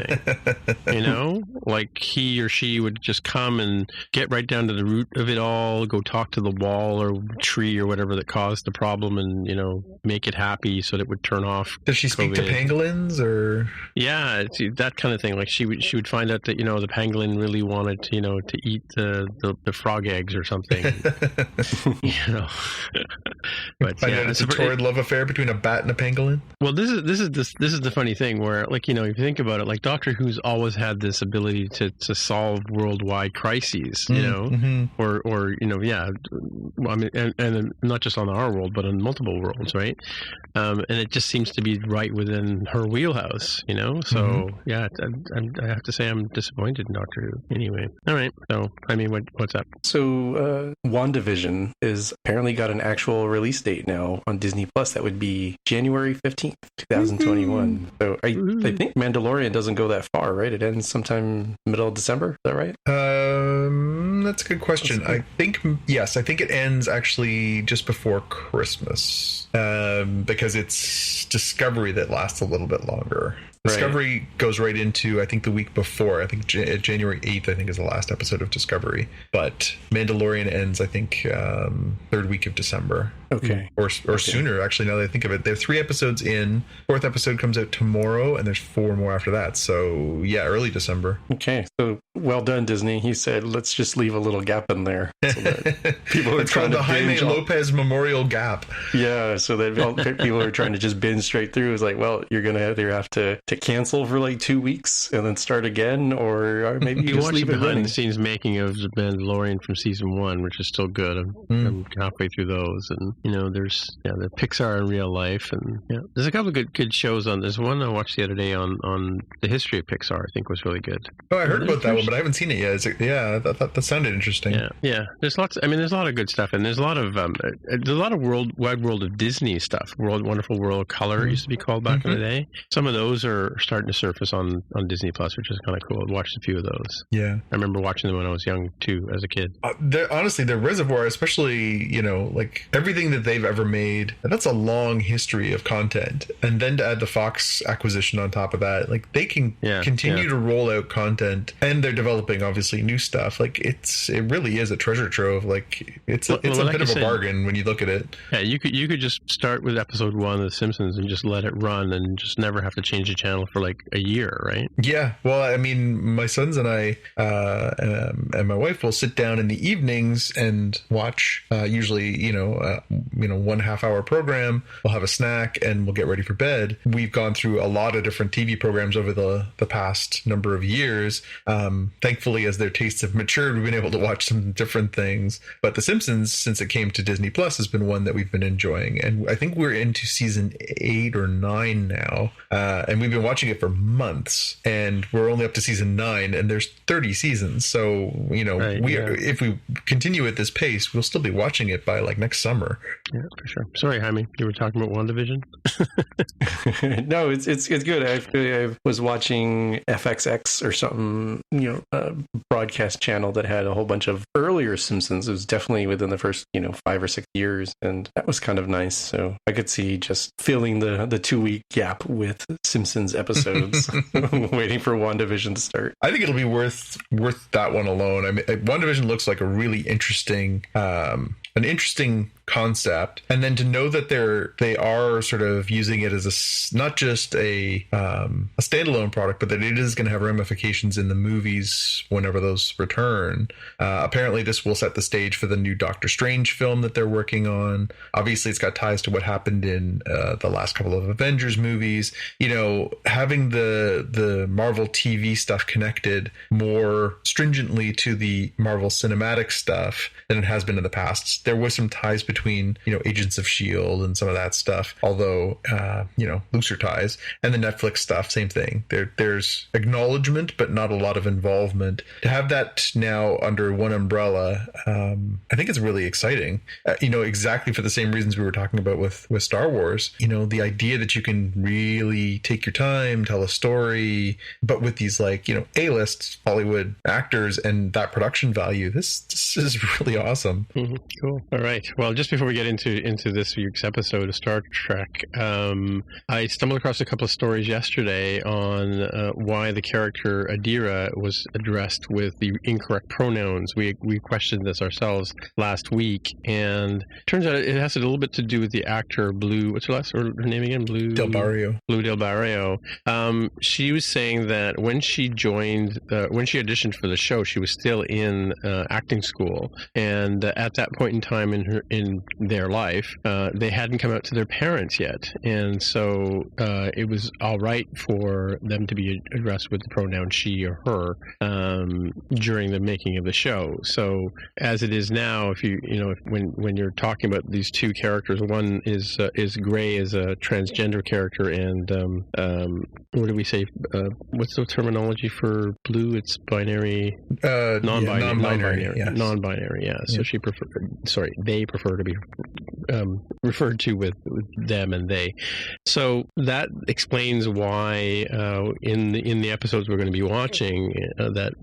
thing. Like, he or she would just come and get right down to the root of it all, go talk to the wall or tree or whatever that caused the problem, and make it happy so that it would turn off. Does she speak to pangolins, or? Yeah, it's that kind of thing. Like, she would find out that the pangolin really wanted to eat the frog eggs or something. But find out it's a torrid love affair between a bat and a pangolin. Well, this is the funny thing where, like, if you think about it, like, Doctor Who's always had this ability to solve worldwide crises, you know, or you know, yeah. I mean, and not just on our world, but on multiple worlds, right? And it just seems to be right within her wheelhouse, you know. So yeah, I have to say I'm disappointed in Doctor Who. Anyway, all right. So I mean, what's up? So WandaVision is apparently got an actual release date now on Disney Plus. That would be January 15th, 2021. So I think Mandalorian doesn't go that far, right? It ends sometime middle of December. Is that right? That's a good question. I think it ends actually just before Christmas, because it's Discovery that lasts a little bit longer. Discovery goes right into, I think, the week before. I think January 8th, I think, is the last episode of Discovery. But Mandalorian ends, I think, third week of December. Okay. Or sooner, actually, now that I think of it. There are 3 episodes in. 4th episode comes out tomorrow, and there's 4 more after that. So, yeah, early December. Okay. So, well done, Disney. He said, let's just leave a little gap in there. So that people it's called the Jaime Lopez Memorial Gap. Yeah, so that people are trying to just binge straight through. It's like, well, you're going to either have to cancel for like 2 weeks and then start again, or maybe you just leave it running. Behind the scenes making of The Mandalorian from season 1, which is still good. I'm halfway through those, and you know, there's the Pixar in real life, and there's a couple of good shows on. There's one I watched the other day on the history of Pixar. I think was really good. Oh, I heard about that one, but I haven't seen it yet. I thought that sounded interesting. Yeah. There's lots. I mean, there's a lot of good stuff, and there's a lot of wide world of Disney stuff. Wonderful World of Color used to be called back in the day. Some of those are starting to surface on Disney Plus, which is kind of cool. I watched a few of those. Yeah, I remember watching them when I was young too, as a kid. Honestly, their reservoir, especially, you know, like everything that they've ever made, that's a long history of content. And then to add the Fox acquisition on top of that, like they can continue to roll out content, and they're developing obviously new stuff. Like it really is a treasure trove. Like it's a bit of a bargain when you look at it. Yeah, you could just start with episode 1 of The Simpsons and just let it run and just never have to change the channel for like a year, right? Yeah. Well, I mean, my sons and I and my wife will sit down in the evenings and watch usually, you know, 1.5 hour program. We'll have a snack and we'll get ready for bed. We've gone through a lot of different TV programs over the past number of years. Thankfully, as their tastes have matured, we've been able to watch some different things. But The Simpsons, since it came to Disney Plus, has been one that we've been enjoying. And I think we're into season 8 or 9 now. And we've been watching it for months, and we're only up to season 9, and there's 30 seasons. So, you know, if we continue at this pace, we'll still be watching it by like next summer. Yeah, for sure. Sorry, Jaime, you were talking about WandaVision? No, it's good. I was watching FXX or something, you know, a broadcast channel that had a whole bunch of earlier Simpsons. It was definitely within the first, 5 or 6 years, and that was kind of nice. So I could see just filling the 2-week gap with Simpsons episodes, waiting for WandaVision to start. I think it'll be worth that one alone. I mean, WandaVision looks like a really interesting concept, and then to know that they are sort of using it as not just a standalone product, but that it is going to have ramifications in the movies whenever those return. Apparently this will set the stage for the new Doctor Strange film that they're working on. Obviously it's got ties to what happened in the last couple of Avengers movies. You know, having the Marvel TV stuff connected more stringently to the Marvel cinematic stuff than it has been in the past. There was some ties between, Agents of S.H.I.E.L.D. and some of that stuff, although, looser ties. And the Netflix stuff, same thing. There's acknowledgement, but not a lot of involvement. To have that now under one umbrella, I think it's really exciting. Exactly for the same reasons we were talking about with Star Wars. The idea that you can really take your time, tell a story, but with these A-list Hollywood actors and that production value, this is really awesome. Mm-hmm. Cool. All right. Well, just before we get into this week's episode of Star Trek, I stumbled across a couple of stories yesterday on why the character Adira was addressed with the incorrect pronouns. We questioned this ourselves last week, and turns out it has a little bit to do with the actor Blue. What's her name again? Blue Del Barrio. Blue Del Barrio. She was saying that when she auditioned for the show, she was still in acting school, and at that point in time in in their life, they hadn't come out to their parents yet. And so it was all right for them to be addressed with the pronoun she or her during the making of the show. So as it is now, when you're talking about these two characters, one is Gray as a transgender character, and what do we say? What's the terminology for blue? It's binary, non-binary. Yes. Non-binary. Yeah. So they prefer to be referred to with them and they. So that explains why in the episodes we're going to be watching that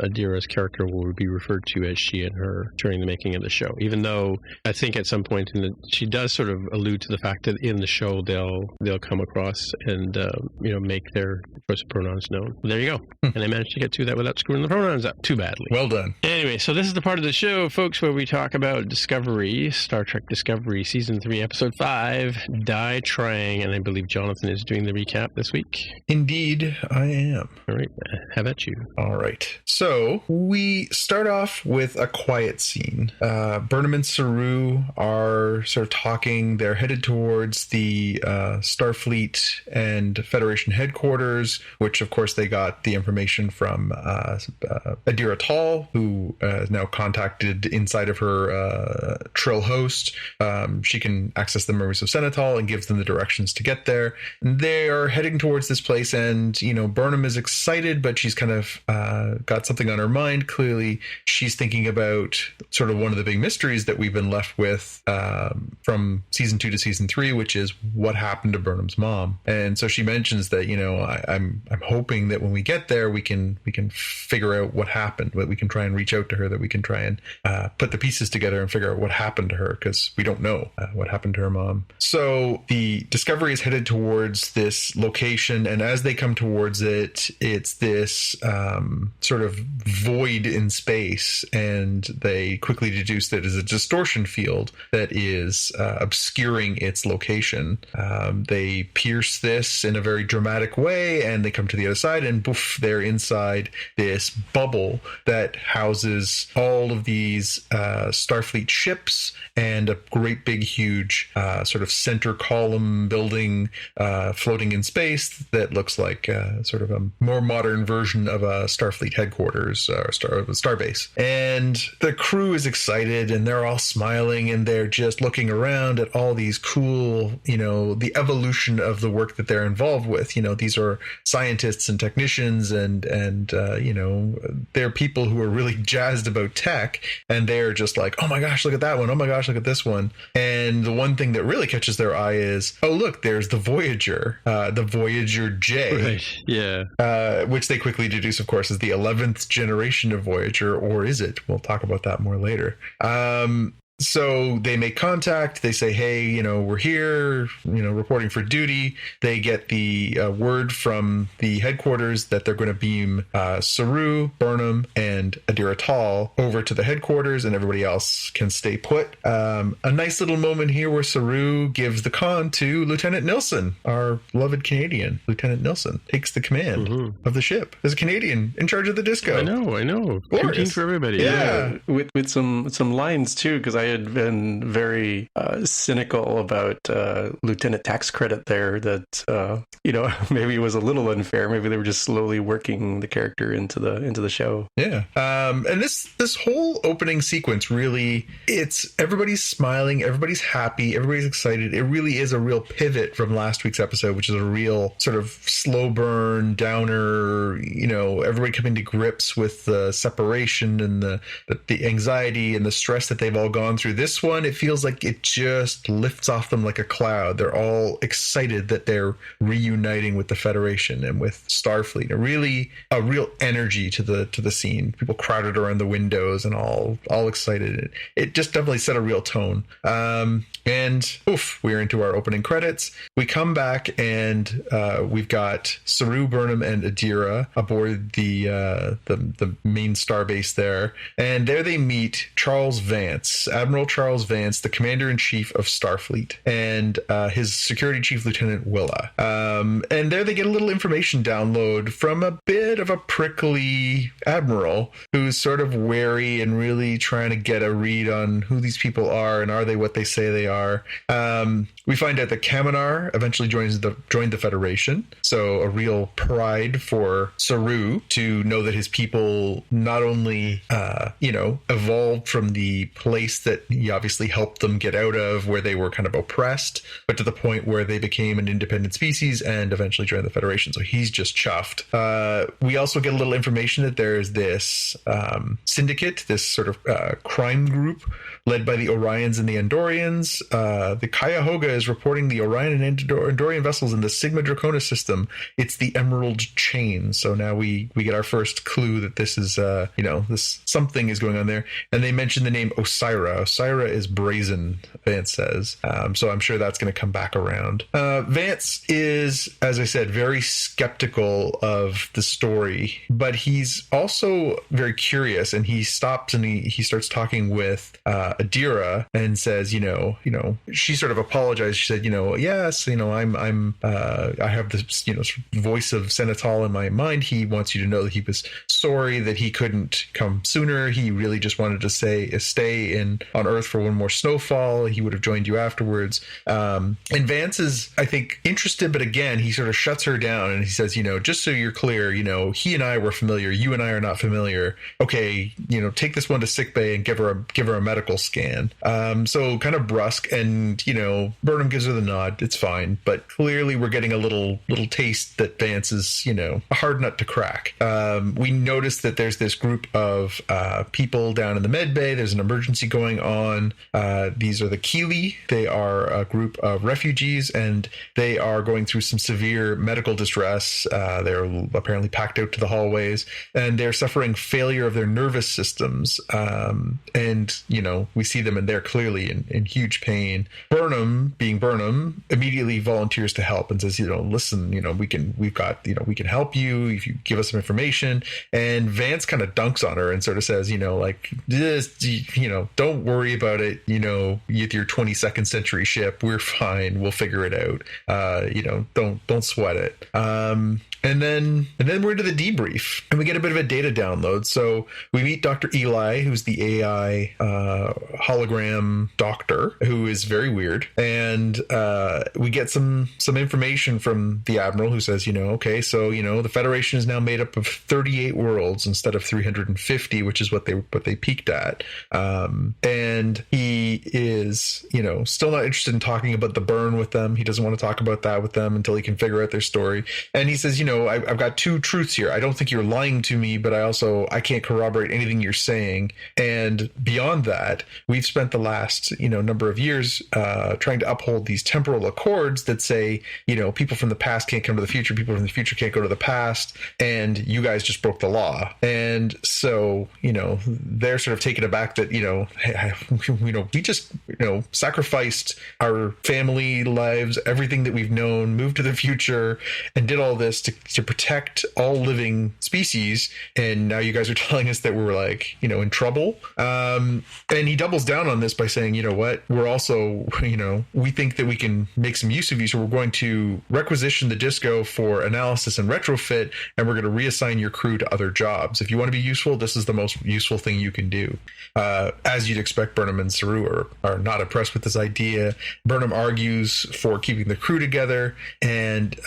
Adira's character will be referred to as she and her during the making of the show. Even though I think at some point she does sort of allude to the fact that in the show they'll come across and make their choice of pronouns known. There you go. And I managed to get to that without screwing the pronouns up too badly. Well done. Anyway, so this is the part of the show, folks, where we talk about Discovery, Star Trek Discovery, Season 3, Episode 5, Die Trying, and I believe Jonathan is doing the recap this week. Indeed, I am. All right, how about you? All right. So we start off with a quiet scene. Burnham and Saru are sort of talking. They're headed towards the Starfleet and Federation headquarters, which, of course, they got the information from Adira Tal, who is now contacted inside of her Trill host. She can access the memories of Senetal and gives them the directions to get there. They are heading towards this place, and, Burnham is excited, but she's kind of got something on her mind. Clearly, she's thinking about sort of one of the big mysteries that we've been left with from Season 2 to Season 3, which is what happened to Burnham's mom. And so she mentions that, I'm hoping that when we get there, we can figure out what happened, that we can try and reach out to her, that we can try and put the pieces together and figure out what happened to her, because we don't know what happened to her mom. So the Discovery is headed towards this location, and as they come towards it, it's this sort of void in space, and they quickly deduce that it is a distortion field that is obscuring its location. They pierce this in a very dramatic way, and they come to the other side, and poof, they're inside this bubble that houses all of these Starfleet ships and a great big huge sort of center column building floating in space that looks like sort of a more modern version of a Starfleet headquarters or starbase. And the crew is excited, and they're all smiling, and they're just looking around at all these cool, the evolution of the work that they're involved with. These are scientists and technicians, and they're people who are really jazzed about tech, and they're just like, oh my gosh, look at that one. Oh my gosh, look at this one. And the one thing that really catches their eye is, oh, look, there's the Voyager, the Voyager J. Right. Yeah. Which they quickly deduce, of course, is the 11th generation of Voyager, or is it? We'll talk about that more later. So they make contact. They say, hey, we're here, reporting for duty. They get the word from the headquarters that they're going to beam Saru, Burnham, and Adira Tal over to the headquarters, and everybody else can stay put. A nice little moment here where Saru gives the con to Lieutenant Nilsson, our beloved Canadian. Lieutenant Nilsson takes the command of the ship. There's a Canadian in charge of the disco. I know. Shooting for everybody. Yeah. With some lines, too, because I had been very cynical about Lieutenant Tax Credit there, that maybe it was a little unfair. Maybe they were just slowly working the character into the show. Yeah. And this whole opening sequence, really, it's everybody's smiling, everybody's happy, everybody's excited. It really is a real pivot from last week's episode, which is a real sort of slow burn downer, everybody coming to grips with the separation and the anxiety and the stress that they've all gone through. This one, it feels like it just lifts off them like a cloud. They're all excited that they're reuniting with the Federation and with Starfleet. A real energy to the scene. People crowded around the windows and all excited. It just definitely set a real tone. And we're into our opening credits. We come back, and we've got Saru, Burnham, and Adira aboard the main starbase there. And there they meet Charles Vance, Admiral Admiral Charles Vance, the Commander-in-Chief of Starfleet, and his Security Chief Lieutenant Willa. And there they get a little information download from a bit of a prickly admiral who's sort of wary and really trying to get a read on who these people are and are they what they say they are. We find out that Kaminar eventually joined the Federation, so a real pride for Saru to know that his people not only, evolved from the place that he obviously helped them get out of, where they were kind of oppressed, but to the point where they became an independent species and eventually joined the Federation. So he's just chuffed. We also get a little information that there's this syndicate, this sort of crime group led by the Orions and the Andorians. The Cuyahoga is reporting the Orion and Andorian vessels in the Sigma Draconis system. It's the Emerald Chain. So now we get our first clue that this is, this something is going on there. And they mention the name Osira. Osira is brazen, Vance says. So I'm sure that's going to come back around. Vance is, as I said, very skeptical of the story, but he's also very curious, and he stops and he starts talking with Adira and says, she sort of apologized. She said, yes, I have this, voice of Senatal in my mind. He wants you to know that he was sorry that he couldn't come sooner. He really just wanted to stay on Earth for one more snowfall. He would have joined you afterwards. And Vance is, I think, interested, but again, he sort of shuts her down and he says, just so you're clear, he and I were familiar. You and I are not familiar. Okay, take this one to sickbay and give her a medical scan. So kind of brusque, and Burnham gives her the nod. It's fine, but clearly we're getting a little taste that Vance is a hard nut to crack. We notice that there's this group of people down in the med bay. There's an emergency going on. These are the Keeley. They are a group of refugees, and they are going through some severe medical distress. They're apparently packed out to the hallways, and they're suffering failure of their nervous systems. And we see them, and they're clearly in huge pain. Burnham, being Burnham, immediately volunteers to help and says, listen, we can help you if you give us some information. And Vance kind of dunks on her and sort of says, don't worry about it. With your 22nd century ship, we're fine. We'll figure it out. Don't sweat it. And then we're into the debrief, and we get a bit of a data download. So we meet Dr. Eli, who's the AI hologram doctor, who is very weird. And we get some information from the Admiral, who says, okay, so, the Federation is now made up of 38 worlds instead of 350, which is what they peaked at. And he is, still not interested in talking about the burn with them. He doesn't want to talk about that with them until he can figure out their story. And he says, I've got two truths here. I don't think you're lying to me, but I can't corroborate anything you're saying. And beyond that, we've spent the last, number of years trying to uphold these temporal accords that say, people from the past can't come to the future, people from the future can't go to the past, and you guys just broke the law. And so, they're sort of taken aback that, we just, sacrificed our family lives, everything that we've known, moved to the future, and did all this to protect all living species, and now you guys are telling us that we're in trouble. And he doubles down on this by saying, what, we're also, we think that we can make some use of you, so we're going to requisition the Disco for analysis and retrofit, and we're going to reassign your crew to other jobs. If you want to be useful, this is the most useful thing you can do. As you'd expect, Burnham and Saru are not impressed with this idea. Burnham argues for keeping the crew together, and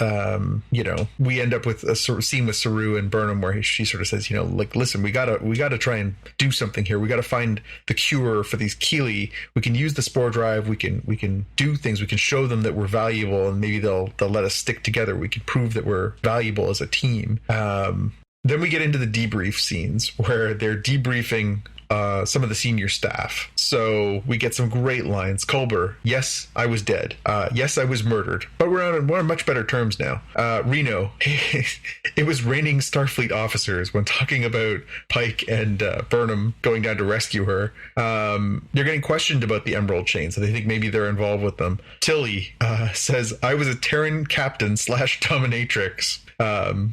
we end up with a sort of scene with Saru and Burnham where she sort of says, listen, we gotta try and do something here. We gotta find the cure for these Keeley. We can use the spore drive. We can do things. We can show them that we're valuable, and maybe they'll let us stick together. We can prove that we're valuable as a team. Then we get into the debrief scenes where they're debriefing some of the senior staff. So we get some great lines. Culber, yes, I was dead. Yes, I was murdered. But we're on much better terms now. Reno, it was raining Starfleet officers when talking about Pike and Burnham going down to rescue her. They're getting questioned about the Emerald Chain, so they think maybe they're involved with them. Tilly says, I was a Terran captain / dominatrix.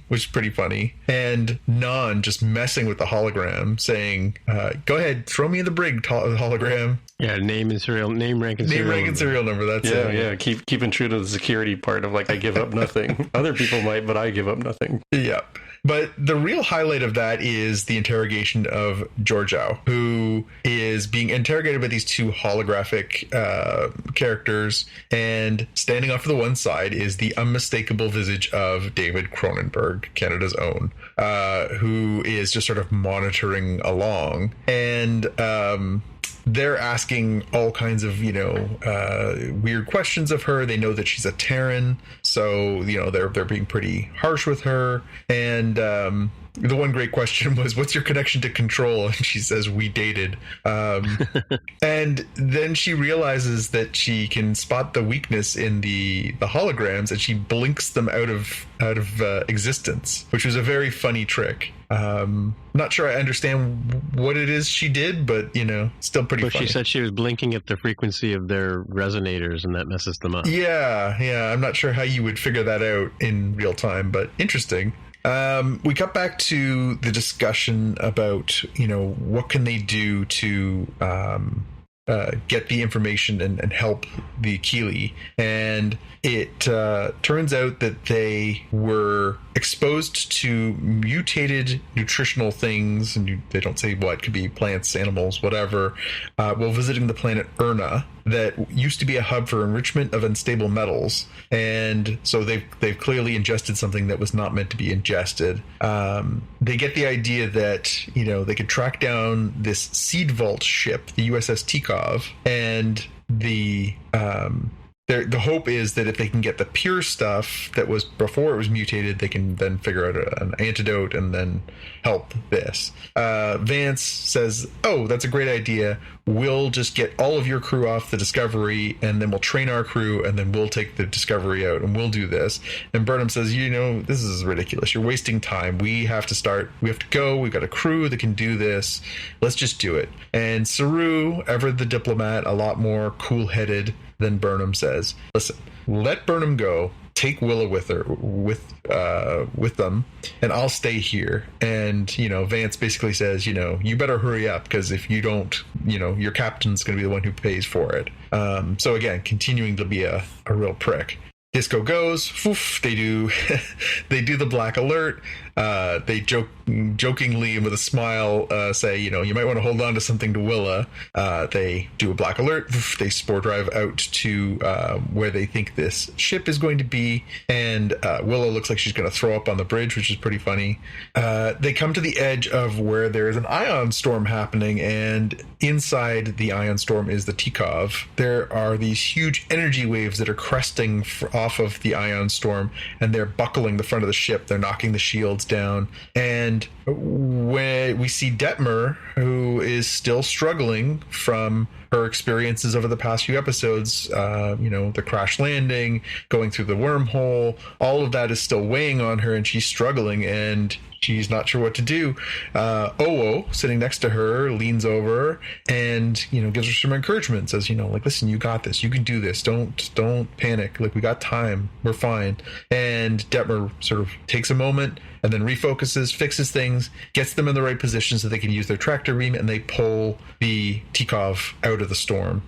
which is pretty funny. And Non just messing with the hologram, saying, "Go ahead, throw me in the brig, hologram." Yeah, name, rank, and serial number. That's it. Yeah. Keeping true to the security part of I give up nothing. Other people might, but I give up nothing. Yeah. But the real highlight of that is the interrogation of Georgiou, who is being interrogated by these two holographic characters, and standing off to the one side is the unmistakable visage of David Cronenberg, Canada's own, who is just sort of monitoring along. And they're asking all kinds of, weird questions of her. They know that she's a Terran, so, they're being pretty harsh with her. And the one great question was, "What's your connection to Control?" And she says, "We dated." And then she realizes that she can spot the weakness in the holograms, and she blinks them out of existence, which was a very funny trick. Not sure I understand what it is she did, but still pretty funny. She said she was blinking at the frequency of their resonators, and that messes them up. Yeah. I'm not sure how you would figure that out in real time, but interesting. We cut back to the discussion about, what can they do to get the information and help the Keeley. And it turns out that they were exposed to mutated nutritional things, and they don't say what, could be plants, animals, whatever, while visiting the planet Erna, that used to be a hub for enrichment of unstable metals. And so they've clearly ingested something that was not meant to be ingested. They get the idea that, they could track down this seed vault ship, the USS Tikov, and the hope is that if they can get the pure stuff that was before it was mutated, they can then figure out an antidote and then help this. Vance says, "Oh, that's a great idea. We'll just get all of your crew off the Discovery, and then we'll train our crew, and then we'll take the Discovery out, and we'll do this." And Burnham says, "This is ridiculous. You're wasting time. We have to start. We have to go. We've got a crew that can do this. Let's just do it." And Saru, ever the diplomat, a lot more cool-headed than Burnham, says, "Listen, let Burnham go. Take Willa with them, and I'll stay here." And Vance basically says, "You better hurry up, because if you don't, your captain's going to be the one who pays for it." So again, continuing to be a real prick. Disco goes. Oof, they do the black alert. They jokingly and with a smile say, "You might want to hold on to something to Willa." They do a black alert. Oof, they spore drive out to where they think this ship is going to be, and Willa looks like she's going to throw up on the bridge, which is pretty funny. They come to the edge of where there is an ion storm happening, and inside the ion storm is the Tikov. There are these huge energy waves that are cresting off of the ion storm, and they're buckling the front of the ship. They're knocking the shields down. And when we see Detmer, who is still struggling from her experiences over the past few episodes, the crash landing, going through the wormhole, all of that is still weighing on her, and she's struggling, and she's not sure what to do. Owo, sitting next to her, leans over and, gives her some encouragement, says, "Listen, you got this. You can do this. Don't panic. We got time. We're fine." And Detmer sort of takes a moment and then refocuses, fixes things, gets them in the right position so they can use their tractor beam, and they pull the Tikov out of the storm.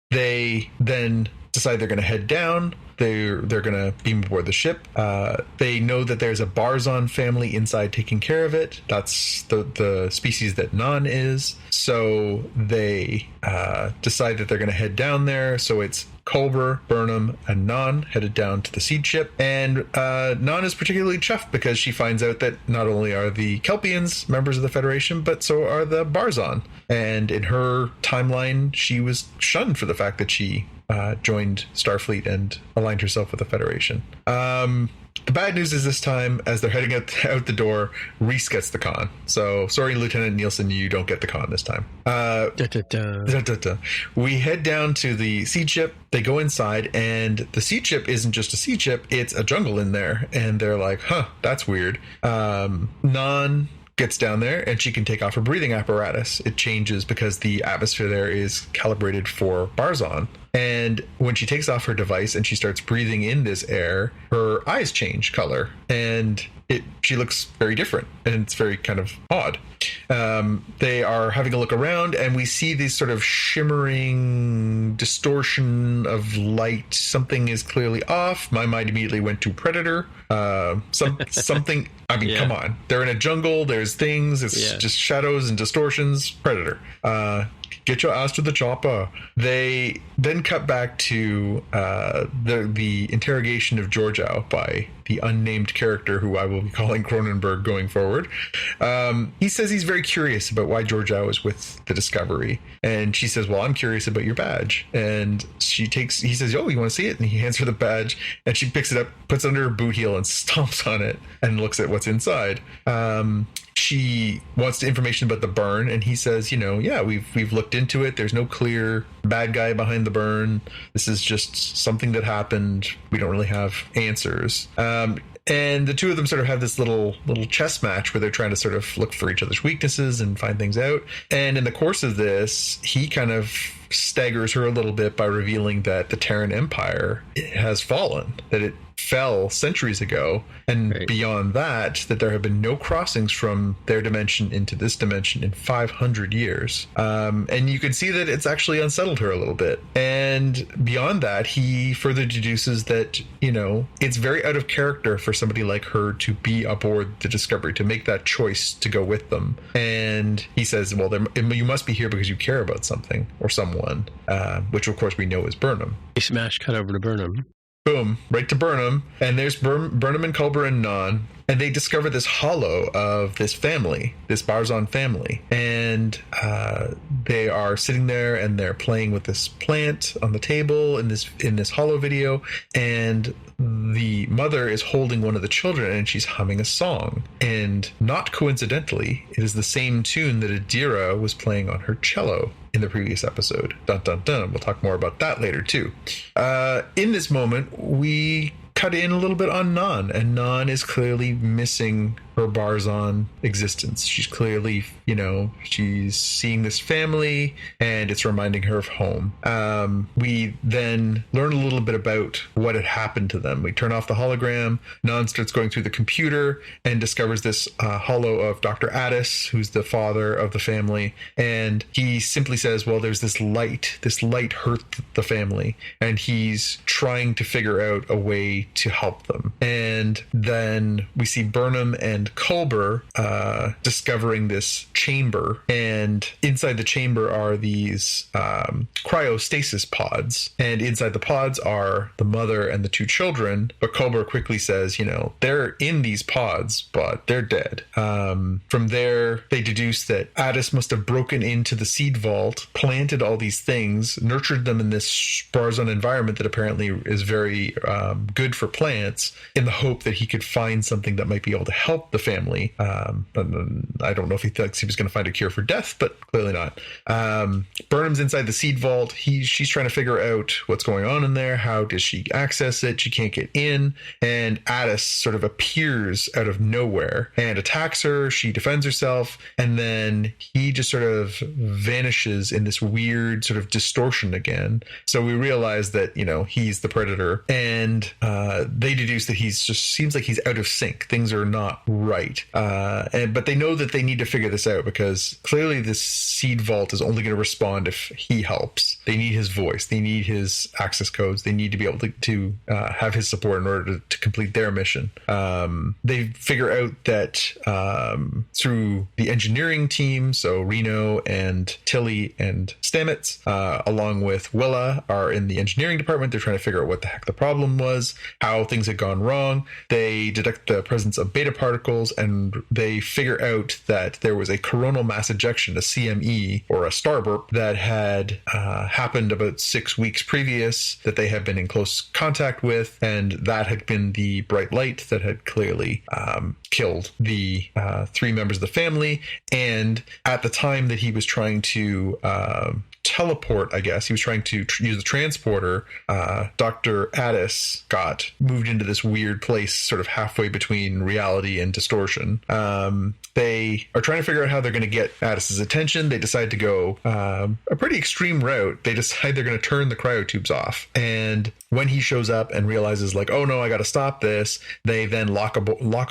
They then decide they're going to head down. They're going to beam aboard the ship. They know that there's a Barzon family inside taking care of it. That's the species that Non is. So they decide that they're going to head down there. So it's Culber, Burnham, and Non headed down to the seed ship. And Non is particularly chuffed because she finds out that not only are the Kelpians members of the Federation, but so are the Barzon. And in her timeline, she was shunned for the fact that she joined Starfleet and aligned herself with the Federation. The bad news is this time, as they're heading out the door, Reese gets the con. So, sorry, Lieutenant Nielsen, you don't get the con this time. We head down to the seed ship. They go inside, and the seed ship isn't just a seed ship, it's a jungle in there. And they're like, huh, that's weird. Non gets down there and she can take off her breathing apparatus. It changes because the atmosphere there is calibrated for Barzon. And when she takes off her device and she starts breathing in this air, her eyes change color and she looks very different, and it's very kind of odd. They are having a look around, and we see these sort of shimmering distortion of light. Something is clearly off. My mind immediately went to Predator. Something. I mean, come on. They're in a jungle. There's things. It's just shadows and distortions. Predator. Get your ass to the chopper. They then cut back to the interrogation of Georgiou by the unnamed character who I will be calling Cronenberg going forward. He says he's very curious about why Georgiou is with the Discovery. And she says, well, I'm curious about your badge. And he says, oh, you want to see it? And he hands her the badge, and she picks it up, puts it under her boot heel, and stomps on it and looks at what's inside. She wants information about the burn, and he says, we've looked into it. There's no clear bad guy behind the burn. This is just something that happened. We don't really have answers. And the two of them sort of have this little chess match where they're trying to sort of look for each other's weaknesses and find things out. And in the course of this, he kind of staggers her a little bit by revealing that the Terran Empire has fallen, that it fell centuries ago, and beyond that there have been no crossings from their dimension into this dimension in 500 years. And you can see that it's actually unsettled her a little bit. And beyond that, he further deduces that, it's very out of character for somebody like her to be aboard the Discovery, to make that choice to go with them. And he says, well, you must be here because you care about something or someone, which of course we know is Burnham. A smash cut over to Burnham. Boom, right to Burnham. And there's Burnham and Culber and Non. And they discover this hollow of this family, this Barzon family. And they are sitting there and they're playing with this plant on the table in this hollow video. And the mother is holding one of the children and she's humming a song. And not coincidentally, it is the same tune that Adira was playing on her cello in the previous episode. Dun, dun, dun. We'll talk more about that later, too. In this moment, we cut in a little bit on Non, and Non is clearly missing her Barzon existence. She's clearly, she's seeing this family, and it's reminding her of home. We then learn a little bit about what had happened to them. We turn off the hologram. Non starts going through the computer and discovers this holo of Dr. Addis, who's the father of the family, and he simply says, well, there's this light. This light hurt the family, and he's trying to figure out a way to help them. And then we see Burnham and Culber discovering this chamber, and inside the chamber are these cryostasis pods, and inside the pods are the mother and the two children. But Culber quickly says, they're in these pods, but they're dead. From there, they deduce that Addis must have broken into the seed vault, planted all these things, nurtured them in this Barzon environment that apparently is very good for plants, in the hope that he could find something that might be able to help the family. I don't know if he thinks he was going to find a cure for death, but clearly not. Burnham's inside the seed vault. She's trying to figure out what's going on in there. How does she access it? She can't get in. And Addis sort of appears out of nowhere and attacks her. She defends herself. And then he just sort of vanishes in this weird sort of distortion again. So we realize that, he's the Predator. And they deduce that he's just seems like he's out of sync. Things are not right. But they know that they need to figure this out because clearly this seed vault is only going to respond if he helps. They need his voice. They need his access codes. They need to be able to have his support in order to complete their mission. They figure out that through the engineering team, so Reno and Tilly and Stamets, along with Willa, are in the engineering department. They're trying to figure out what the heck the problem was, how things had gone wrong. They detect the presence of beta particles, and they figure out that there was a coronal mass ejection, a CME, or a star burp, that had happened about 6 weeks previous, that they had been in close contact with, and that had been the bright light that had clearly killed the 3 members of the family. And at the time that he was trying to teleport, I guess, he was trying to use the transporter, Dr. Addis got moved into this weird place sort of halfway between reality and distortion. They are trying to figure out how they're going to get Addis's attention. They decide to go a pretty extreme route. They decide they're going to turn the cryotubes off. And when he shows up and realizes, like, oh no, I got to stop this, they then lock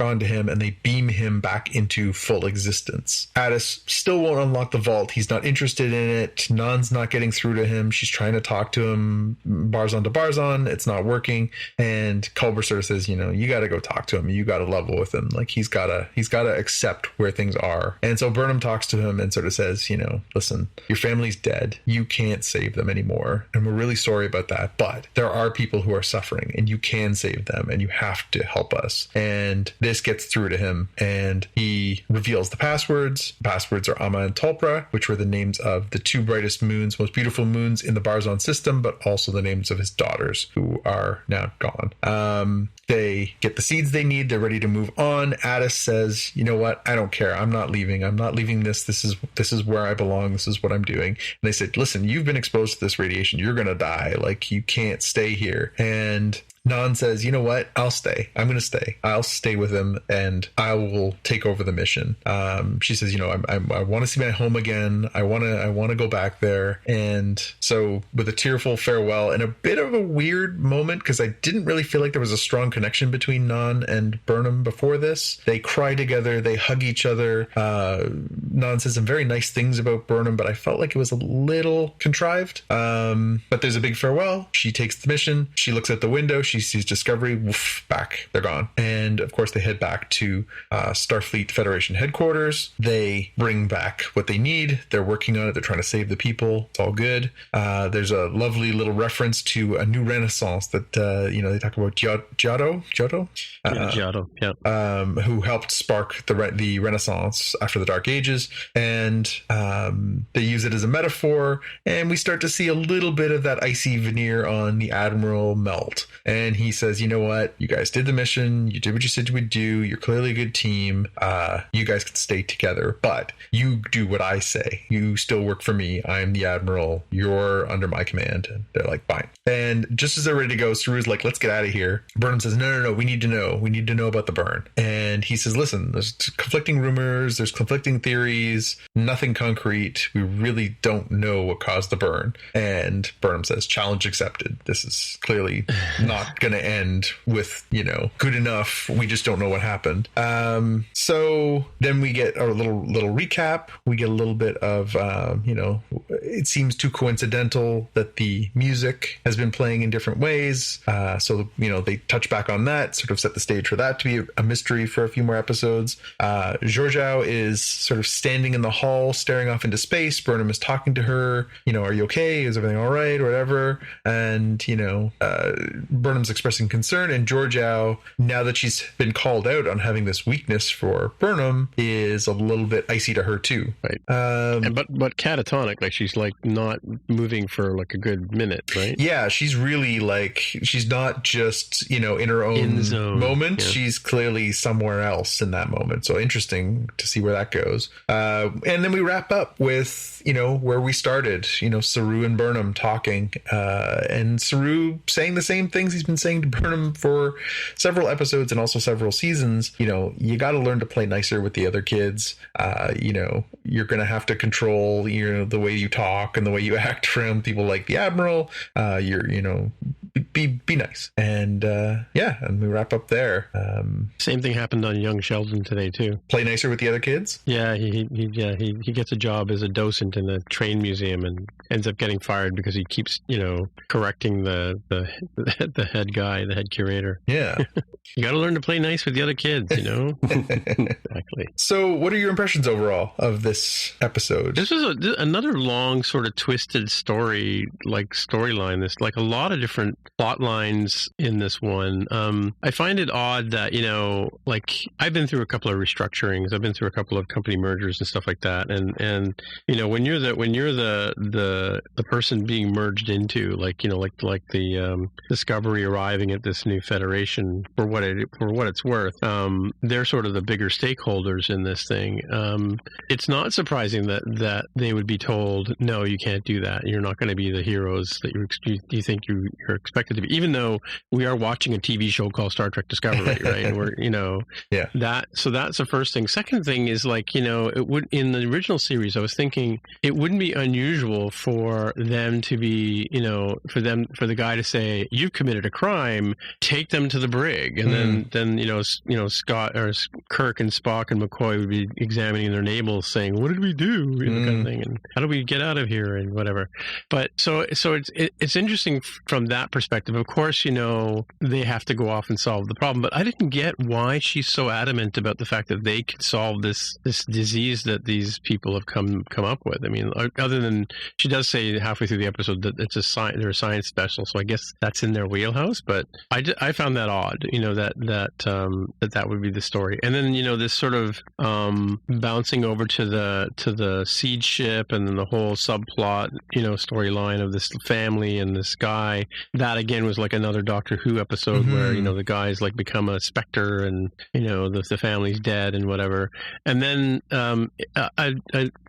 onto him and they beam him back into full existence. Addis still won't unlock the vault. He's not interested in it. Nan's not getting through to him. She's trying to talk to him, Barzan to Barzan. It's not working. And Culber sort of says, you got to go talk to him. You got to level with him. Like, he's got to accept where things are. And so Burnham talks to him and sort of says, listen, your family's dead. You can't save them anymore. And we're really sorry about that. But there are people who are suffering and you can save them and you have to help us. And this gets through to him and he reveals the passwords. The passwords are Amma and Tulpra, which were the names of the 2 brightest moons, most beautiful moons in the Barzan system, but also the names of his daughters who are now gone. They get the seeds they need. They're ready to move on. Addis says, you know what? I don't care. I'm not leaving. I'm not leaving this. This is where I belong. This is what I'm doing. And they said, listen, you've been exposed to this radiation. You're going to die. Like, you can't stay here. And Nan says, you know what? I'll stay. I'm going to stay. I'll stay with him and I will take over the mission. She says, I want to see my home again. I want to go back there. And so with a tearful farewell and a bit of a weird moment, because I didn't really feel like there was a strong connection between Nan and Burnham before this. They cry together. They hug each other. Nan says some very nice things about Burnham, but I felt like it was a little contrived. But there's a big farewell. She takes the mission. She looks out the window. She sees Discovery, woof, back. They're gone. And of course, they head back to Starfleet Federation headquarters. They bring back what they need. They're working on it. They're trying to save the people. It's all good. There's a lovely little reference to a new renaissance that, they talk about Giotto? Giotto, yeah. Who helped spark the Renaissance after the Dark Ages. And they use it as a metaphor. And we start to see a little bit of that icy veneer on the Admiral melt. And he says, you know what? You guys did the mission. You did what you said you would do. You're clearly a good team. You guys can stay together, but you do what I say. You still work for me. I'm the Admiral. You're under my command. And they're like, fine. And just as they're ready to go, Saru's like, let's get out of here. Burnham says, no. We need to know. We need to know about the burn. And he says, listen, there's conflicting rumors. There's conflicting theories. Nothing concrete. We really don't know what caused the burn. And Burnham says, challenge accepted. This is clearly not going to end with, good enough. We just don't know what happened. So then we get a little recap. We get a little bit of, it seems too coincidental that the music has been playing in different ways. So, they touch back on that, sort of set the stage for that to be a mystery for a few more episodes. Georgiou is sort of standing in the hall, staring off into space. Burnham is talking to her, are you okay? Is everything all right? Or whatever. And, Burnham's expressing concern, and Georgiou, now that she's been called out on having this weakness for Burnham, is a little bit icy to her too. Right. But catatonic, like she's like not moving for like a good minute, right? Yeah, she's really like, she's not just, in her own moment. Yeah. She's clearly somewhere else in that moment. So interesting to see where that goes. And then we wrap up with, where we started, Saru and Burnham talking, and Saru saying the same things he's been saying to Burnham for several episodes and also several seasons. You got to learn to play nicer with the other kids. You're going to have to control, the way you talk and the way you act around people like the Admiral. Be nice. And and we wrap up there. Same thing happened on Young Sheldon today too. Play nicer with the other kids? Yeah, he gets a job as a docent in the train museum and ends up getting fired because he keeps, correcting the head guy, the head curator. Yeah. You got to learn to play nice with the other kids, Exactly. So what are your impressions overall of this episode? This was another long sort of twisted storyline. This like a lot of different plot lines in this one. I find it odd that, like, I've been through a couple of restructurings. I've been through a couple of company mergers and stuff like that. And when you're the person being merged into, like the Discovery arriving at this new Federation, for what it's worth, they're sort of the bigger stakeholders in this thing. It's not surprising that they would be told, no, you can't do that. You're not going to be the heroes that you think you're expected to be, even though we are watching a TV show called Star Trek Discovery, right? And we're, so that's the first thing. Second thing is, like, it would, in the original series, I was thinking it wouldn't be unusual for them to be, for the guy to say, you've committed a crime, take them to the brig. And then Scott or Kirk and Spock and McCoy would be examining their nables saying, what did we do? Kind of thing. And how do we get out of here and whatever. But so it's interesting from that perspective. Of course, they have to go off and solve the problem, but I didn't get why she's so adamant about the fact that they could solve this disease that these people have come up with. I mean, other than she does say halfway through the episode that they're a science special, so I guess that's in their wheelhouse. But I found that odd, that would be the story. And then this sort of bouncing over to the seed ship, and then the whole subplot, storyline of this family and this guy. That again was like another Doctor Who episode where the guy's like become a specter, and the family's dead and whatever. And then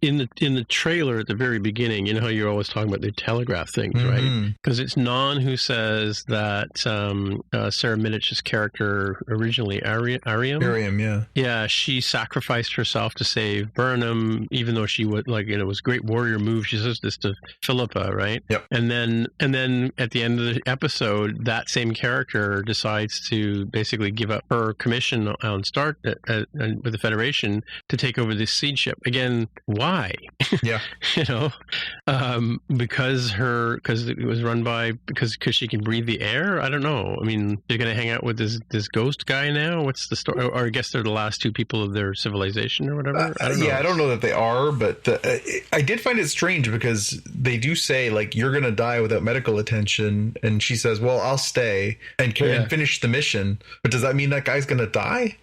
in the trailer at the very beginning, how you're always talking about the telegraph things, right? Because it's Non who says that Sarah Minich's character, originally Ariam, she sacrificed herself to save Burnham, even though she would, like, it was a great warrior move. She says this to Philippa, right? Yep. And then at the end of the episode, that same character decides to basically give up her commission on Start with the Federation to take over this seed ship. Again, why? Yeah. Because it was run by, because she can breathe the air? I don't know. I mean, you're going to hang out with this ghost guy now? What's the story? Or I guess they're the last two people of their civilization or whatever? I don't know. Yeah, I don't know that they are, but I did find it strange because they do say, like, you're going to die without medical attention, and she says, well, I'll stay and finish the mission. But does that mean that guy's going to die?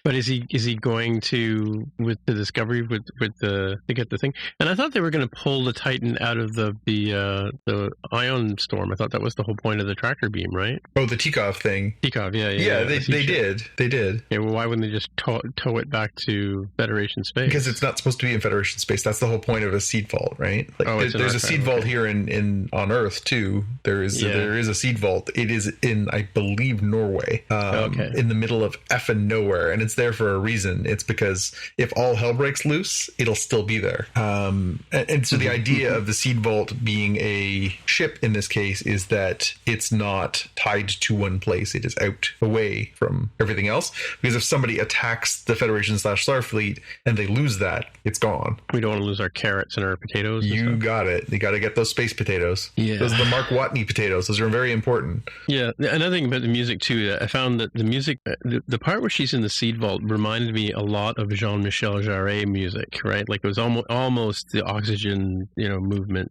But is he going to, with the Discovery, to get the thing? And I thought they were going to pull the Titan out of the ion storm. I thought that was the whole point of the tractor beam, right? Oh, the Tikov thing. Tikov, yeah. Yeah, they did. They did. Yeah, well, why wouldn't they just tow it back to Federation space? Because it's not supposed to be in Federation space. That's the whole point of a seed vault, right? Like, there's a seed vault here on Earth too. There is a seed vault. It is in, I believe, Norway, in the middle of effing nowhere, and it's there for a reason. It's because if all hell breaks loose, it'll still be there. And so the idea of the seed vault being a ship in this case is that it's not tied to one place. It is out away from everything else. Because if somebody attacks the Federation / Starfleet and they lose that, it's gone. We don't want to lose our carrots and our potatoes. You got it. You got to get those space potatoes. Yeah. Those are the Mark Watney potatoes. Those are very important. Yeah. Another thing about the music too, I found that the music, the part where she's in the seed vault reminded me a lot of Jean-Michel Jarre music, right? Like it was almost the Oxygen, movement,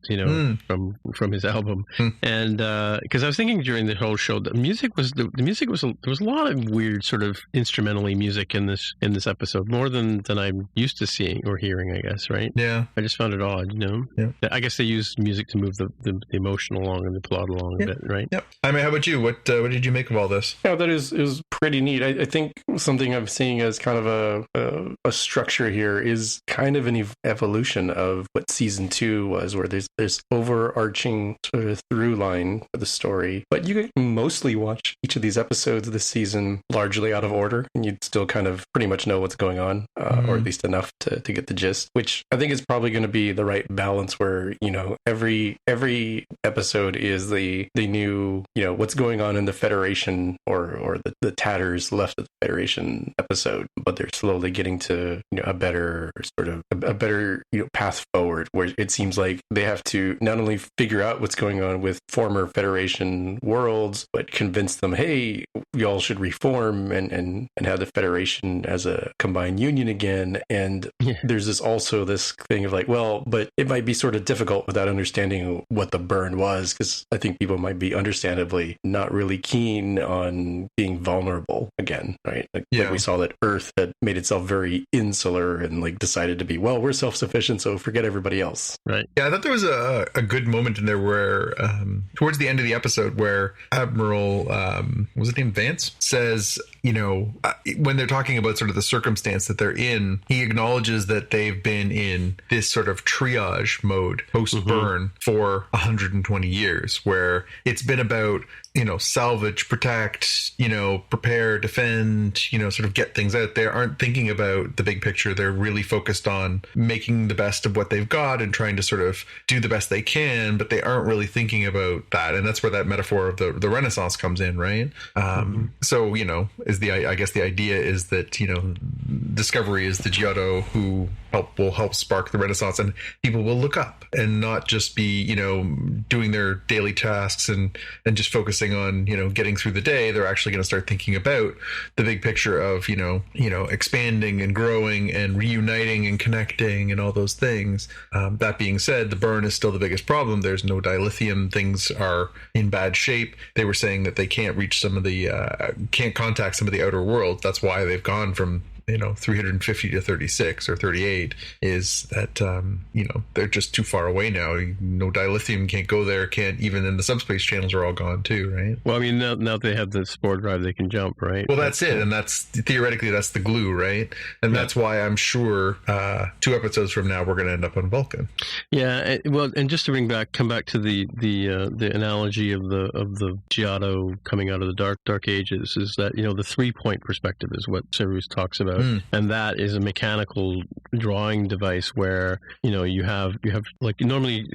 from his album. And because I was thinking during the whole show, there was a lot of weird sort of instrumentally music in this episode, more than I'm used to seeing or hearing, I guess, right? Yeah. I just found it odd, Yeah. I guess they use music to move the emotion along and the plot along a bit, right? Yep. I mean, how about you? What did you make of all this? Yeah, that is pretty neat. I think something I'm seeing as kind of a structure here is kind of an evolution of what season 2 was, where there's overarching sort of through line for the story, but you can mostly watch each of these episodes of this season largely out of order, and you'd still kind of pretty much know what's going on, or at least enough to get the gist, which I think is probably going to be the right balance where, every episode is the new, what's going on in the Federation or the tatters left of the Federation episode, but they're slowly getting to, a better path forward, where it seems like they have to not only figure out what's going on with former Federation worlds, but convince them, hey, y'all should reform and have the Federation as a combined union again. And there's this thing of like, well, but it might be sort of difficult without understanding what the burn was, because I think people might be understandably not really keen on being vulnerable again, right? Like we saw that Earth had made itself very insular and like decided to be, well, we're self-sufficient, so forget everybody else. Right. Yeah, I thought there was a good moment in there where towards the end of the episode where Admiral was it named Vance says, when they're talking about sort of the circumstance that they're in, he acknowledges that they've been in this sort of triage mode post-burn for 120 years, where it's been about salvage, protect, prepare, defend, sort of get things out. They aren't thinking about the big picture. They're really focused on making the best of what they've got and trying to sort of do the best they can, but they aren't really thinking about that. And that's where that metaphor of the Renaissance comes in, right? So, I guess the idea is that, Discovery is the Giotto who will help spark the Renaissance, and people will look up and not just be, doing their daily tasks and just focusing on, getting through the day. They're actually going to start thinking about the big picture of, expanding and growing and reuniting and connecting and all those things. That being said, the burn is still the biggest problem. There's no dilithium. Things are in bad shape. They were saying that they can't reach can't contact some of the outer worlds. That's why they've gone from 350 to 36 or 38 is that, they're just too far away now. No dilithium, can't go there, can't even, and the subspace channels are all gone too, right? Well, I mean, now they have the spore drive, they can jump, right? Well, that's it. And that's theoretically, that's the glue, right? And that's why I'm sure 2 episodes from now, we're going to end up on Vulcan. Yeah. Well, and just to come back to the analogy of the Giotto coming out of the dark ages is that, the 3-point perspective is what Cyrus talks about. And that is a mechanical drawing device where, you have like normally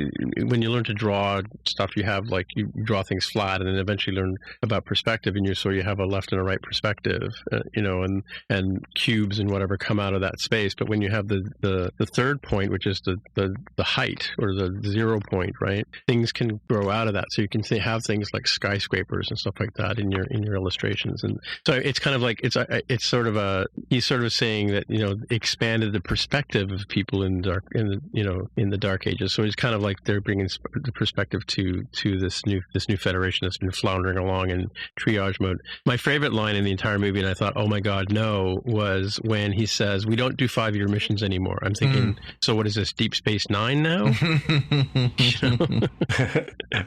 when you learn to draw stuff, you have like you draw things flat and then eventually learn about perspective, and you have a left and a right perspective, and cubes and whatever come out of that space. But when you have the 3rd point, which is the height or the 0 point, right? Things can grow out of that. So you can have things like skyscrapers and stuff like that in your illustrations. And so it's kind of like it's sort of he's sort of saying that expanded the perspective of people in the dark ages. So it's kind of like they're bringing the perspective to this new federation that's been floundering along in triage mode. My favorite line in the entire movie, and I thought, oh my god, no, was when he says, we don't do 5-year missions anymore. I'm thinking, so what is this, Deep Space Nine now?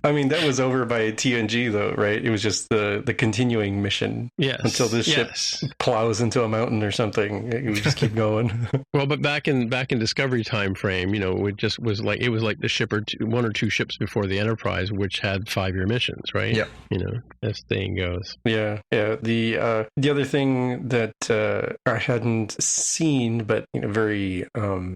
I mean, that was over by TNG though, right? It was just the continuing mission. Yes. Until this ship plows into a mountain or something. We just keep going. Well, but back in Discovery time frame, it was like the ship or 1 or 2 ships before the Enterprise, which had 5-year missions, right? Yeah. As the saying goes. Yeah. The other thing that I hadn't seen, but very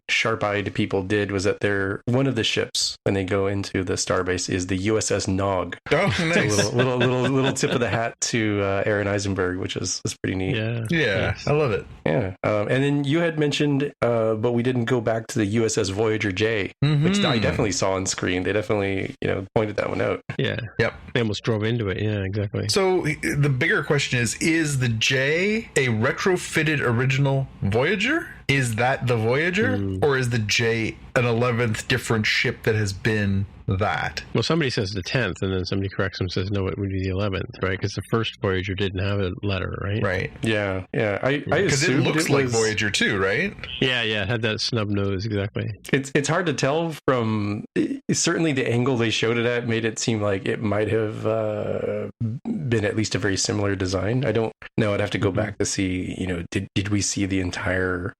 sharp-eyed people did, was that one of the ships when they go into the starbase is the USS Nog. Oh, nice. So little tip of the hat to Aaron Eisenberg, which is pretty neat. Yeah. Yes. I love it. Yeah. And then you had mentioned, but we didn't go back to the USS Voyager J, which I definitely saw on screen. They definitely, pointed that one out. Yeah. Yep. They almost drove into it. Yeah, exactly. So the bigger question is the J a retrofitted original Voyager? Is that the Voyager? Or is the J an 11th different ship that has been that? Well, somebody says the 10th, and then somebody corrects them and says, no, it would be the 11th, right? Because the first Voyager didn't have a letter, right? Right. Yeah. I because it looks like Voyager too, right? Yeah, it had that snub nose, exactly. It's hard to tell from... Certainly the angle they showed it at made it seem like it might have been at least a very similar design. I don't know. I'd have to go back to see, did we see the entire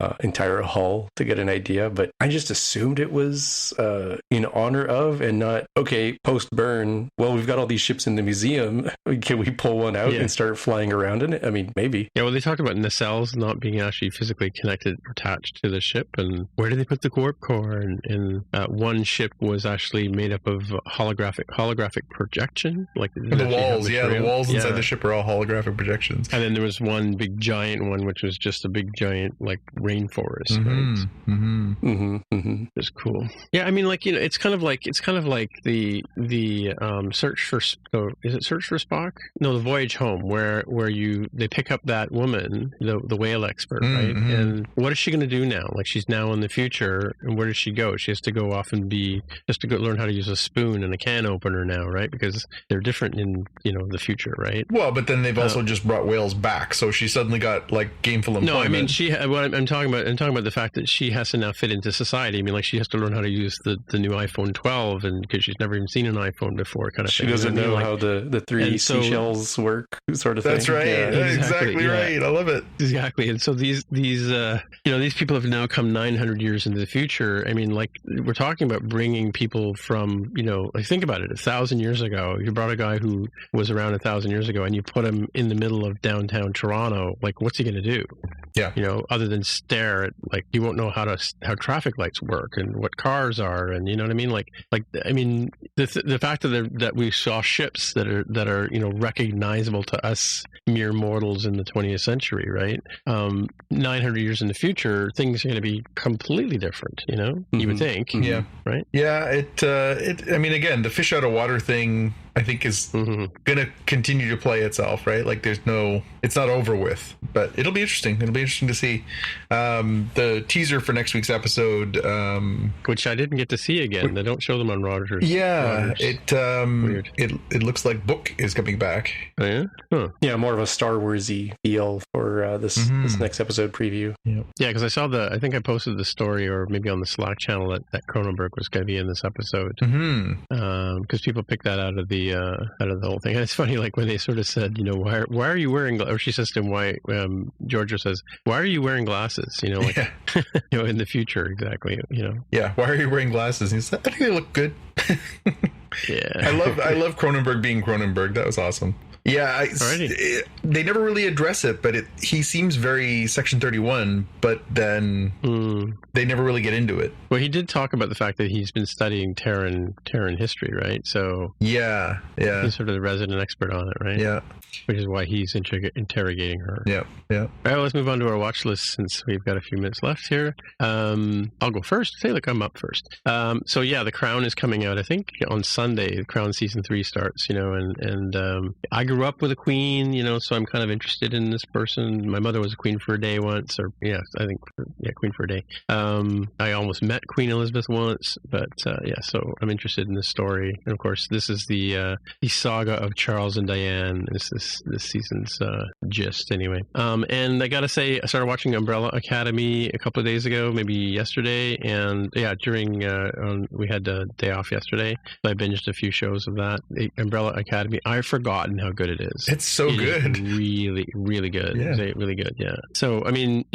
hull to get an idea? But I just assumed it was in honor of, and not, okay, post-burn, well, we've got all these ships in the museum. Can we pull one out and start flying around in it? I mean, maybe. Yeah, well, they talked about nacelles not being actually physically connected, attached to the ship. And where did they put the warp core? And one ship was actually made up of holographic projection. Like the walls, the walls inside the ship are all holographic projections. And then there was one big giant one, which was just a big giant, like, rain rainforest, right? It's cool. Yeah, I mean, like, it's kind of like the Search for is it Search for Spock? No, the Voyage Home, where they pick up that woman, the whale expert, right? And what is she going to do now? Like, she's now in the future, and where does she go? She has to go off and learn how to use a spoon and a can opener now, right? Because they're different in the future, right? Well, but then they've also just brought whales back, so she suddenly got like gainful employment. No, I mean, I'm talking about the fact that she has to now fit into society. I mean, like, she has to learn how to use the new iPhone 12, and because she's never even seen an iPhone before, kind of she thing. Doesn't know how the three seashells work, sort of thing. That's right. Yeah, exactly right. I love it. Exactly. And so these people have now come 900 years into the future. I mean, like, we're talking about bringing people from, like, think about it. 1,000 years ago, you brought a guy who was around 1,000 years ago, and you put him in the middle of downtown Toronto. Like, what's he going to do? Yeah. Other than stare at, like, he won't know how traffic lights work and what cars are, and you know what I mean. The fact that we saw ships that are recognizable to us mere mortals in the 20th century, right? 900 years in the future, things are going to be completely different. You would think. Yeah. Right. Yeah. I mean, again, the fish out of water thing, I think, is going to continue to play itself, right? Like, it's not over with, but it'll be interesting. It'll be interesting to see. The teaser for next week's episode, which I didn't get to see again. They don't show them on Rogers. Yeah, it looks like Book is coming back. Oh, yeah? Huh. Yeah, more of a Star Warsy feel for this next episode preview. Yeah, because I think I posted the story, or maybe on the Slack channel, that Cronenberg was going to be in this episode. Because people picked that out of the whole thing. And it's funny, like, when they sort of said, why are you wearing, or she says to him, why, Georgia says, why are you wearing glasses? In the future, exactly. Yeah, why are you wearing glasses? And he said, I think they look good. Yeah. I love Cronenberg being Cronenberg. That was awesome. Yeah, they never really address it, but he seems very Section 31, but then they never really get into it. Well, he did talk about the fact that he's been studying Terran history, right? So yeah, he's sort of the resident expert on it, right? Yeah. Which is why he's interrogating her. Yeah. All right, let's move on to our watch list since we've got a few minutes left here. I'll go first. Hey, look, I'm up first. So yeah, The Crown is coming out, I think, on Sunday. The Crown season 3 starts, and I grew up with a queen, so I'm kind of interested in this person. My mother was a queen for a day once, queen for a day. I almost met Queen Elizabeth once, but so I'm interested in this story. And of course, this is the saga of Charles and Diane. This season's gist, anyway. And I gotta say, I started watching Umbrella Academy a couple of days ago, maybe yesterday, and during we had a day off yesterday, so I binged a few shows of that. The Umbrella Academy. I've forgotten how good it is. It's so good. Really, really good. Yeah. It's really good. Yeah. So I mean,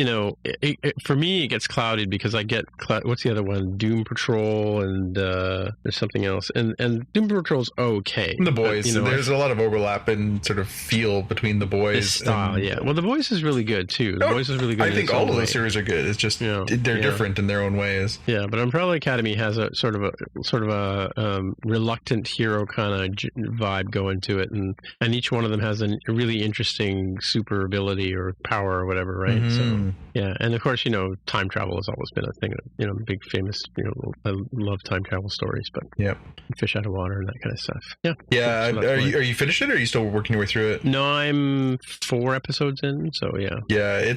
for me, it gets clouded because I get what's the other one? Doom Patrol, and there's something else, and Doom Patrol's okay. The Boys. There's a lot of overlap and sort of feel between The Boys. Style, Well, The Boys is really good too. The Boys is really good. I think all of those series are good. It's just they're different in their own ways. Yeah, but Umbrella Academy has a sort of a reluctant hero kind of vibe going to it, and each one of them has a really interesting super ability or power or whatever, right? So yeah, and of course, time travel has always been a thing. Big famous. I love time travel stories, but fish out of water and that kind of stuff. Yeah. Yeah. So are you finished it, or are you still working your way through it? No, I'm 4 episodes in, so yeah. Yeah,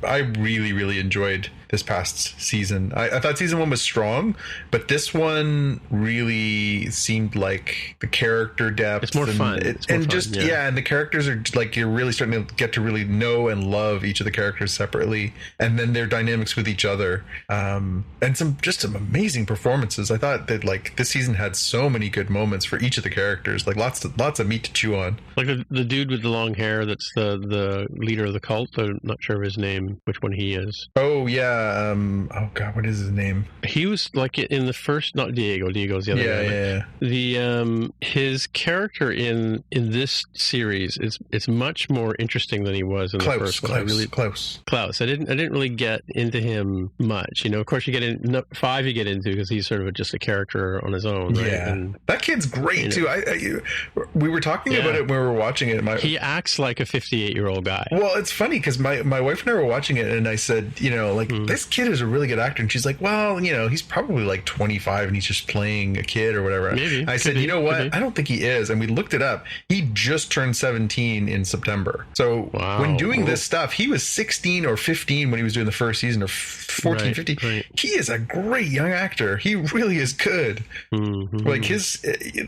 I really, really enjoyed this past season. I thought season 1 was strong, but this one really seemed like the character depth. It's more fun. And the characters are like, you're really starting to get to really know and love each of the characters separately, and then their dynamics with each other. And some amazing performances. I thought that like this season had so many good moments for each of the characters, like lots of meat to chew on. Like the dude with the long hair that's the leader of the cult. I'm not sure of his name, which one he is. Oh yeah. Oh god, what is his name? He was like in the first, not Diego. Diego's the other guy. Yeah. His character in this first series is much more interesting than he was in the first one. Klaus. I didn't really get into him much. Of course, you get in 5. You get into because he's sort of just a character on his own. Right? Yeah, and that kid's great too. We were talking about it when we were watching it. He acts like a 58-year-old guy. Well, it's funny because my wife and I were watching it, and I said, this kid is a really good actor, and she's like, well, he's probably like 25, and he's just playing a kid or whatever. Maybe. I said, you know what? I don't think he is, and we looked it up. He just turned 17 in September. So when doing this stuff, he was 16 or 15 when he was doing the first season, or 14, 15. Right. He is a great young actor. He really is good. Mm-hmm. Like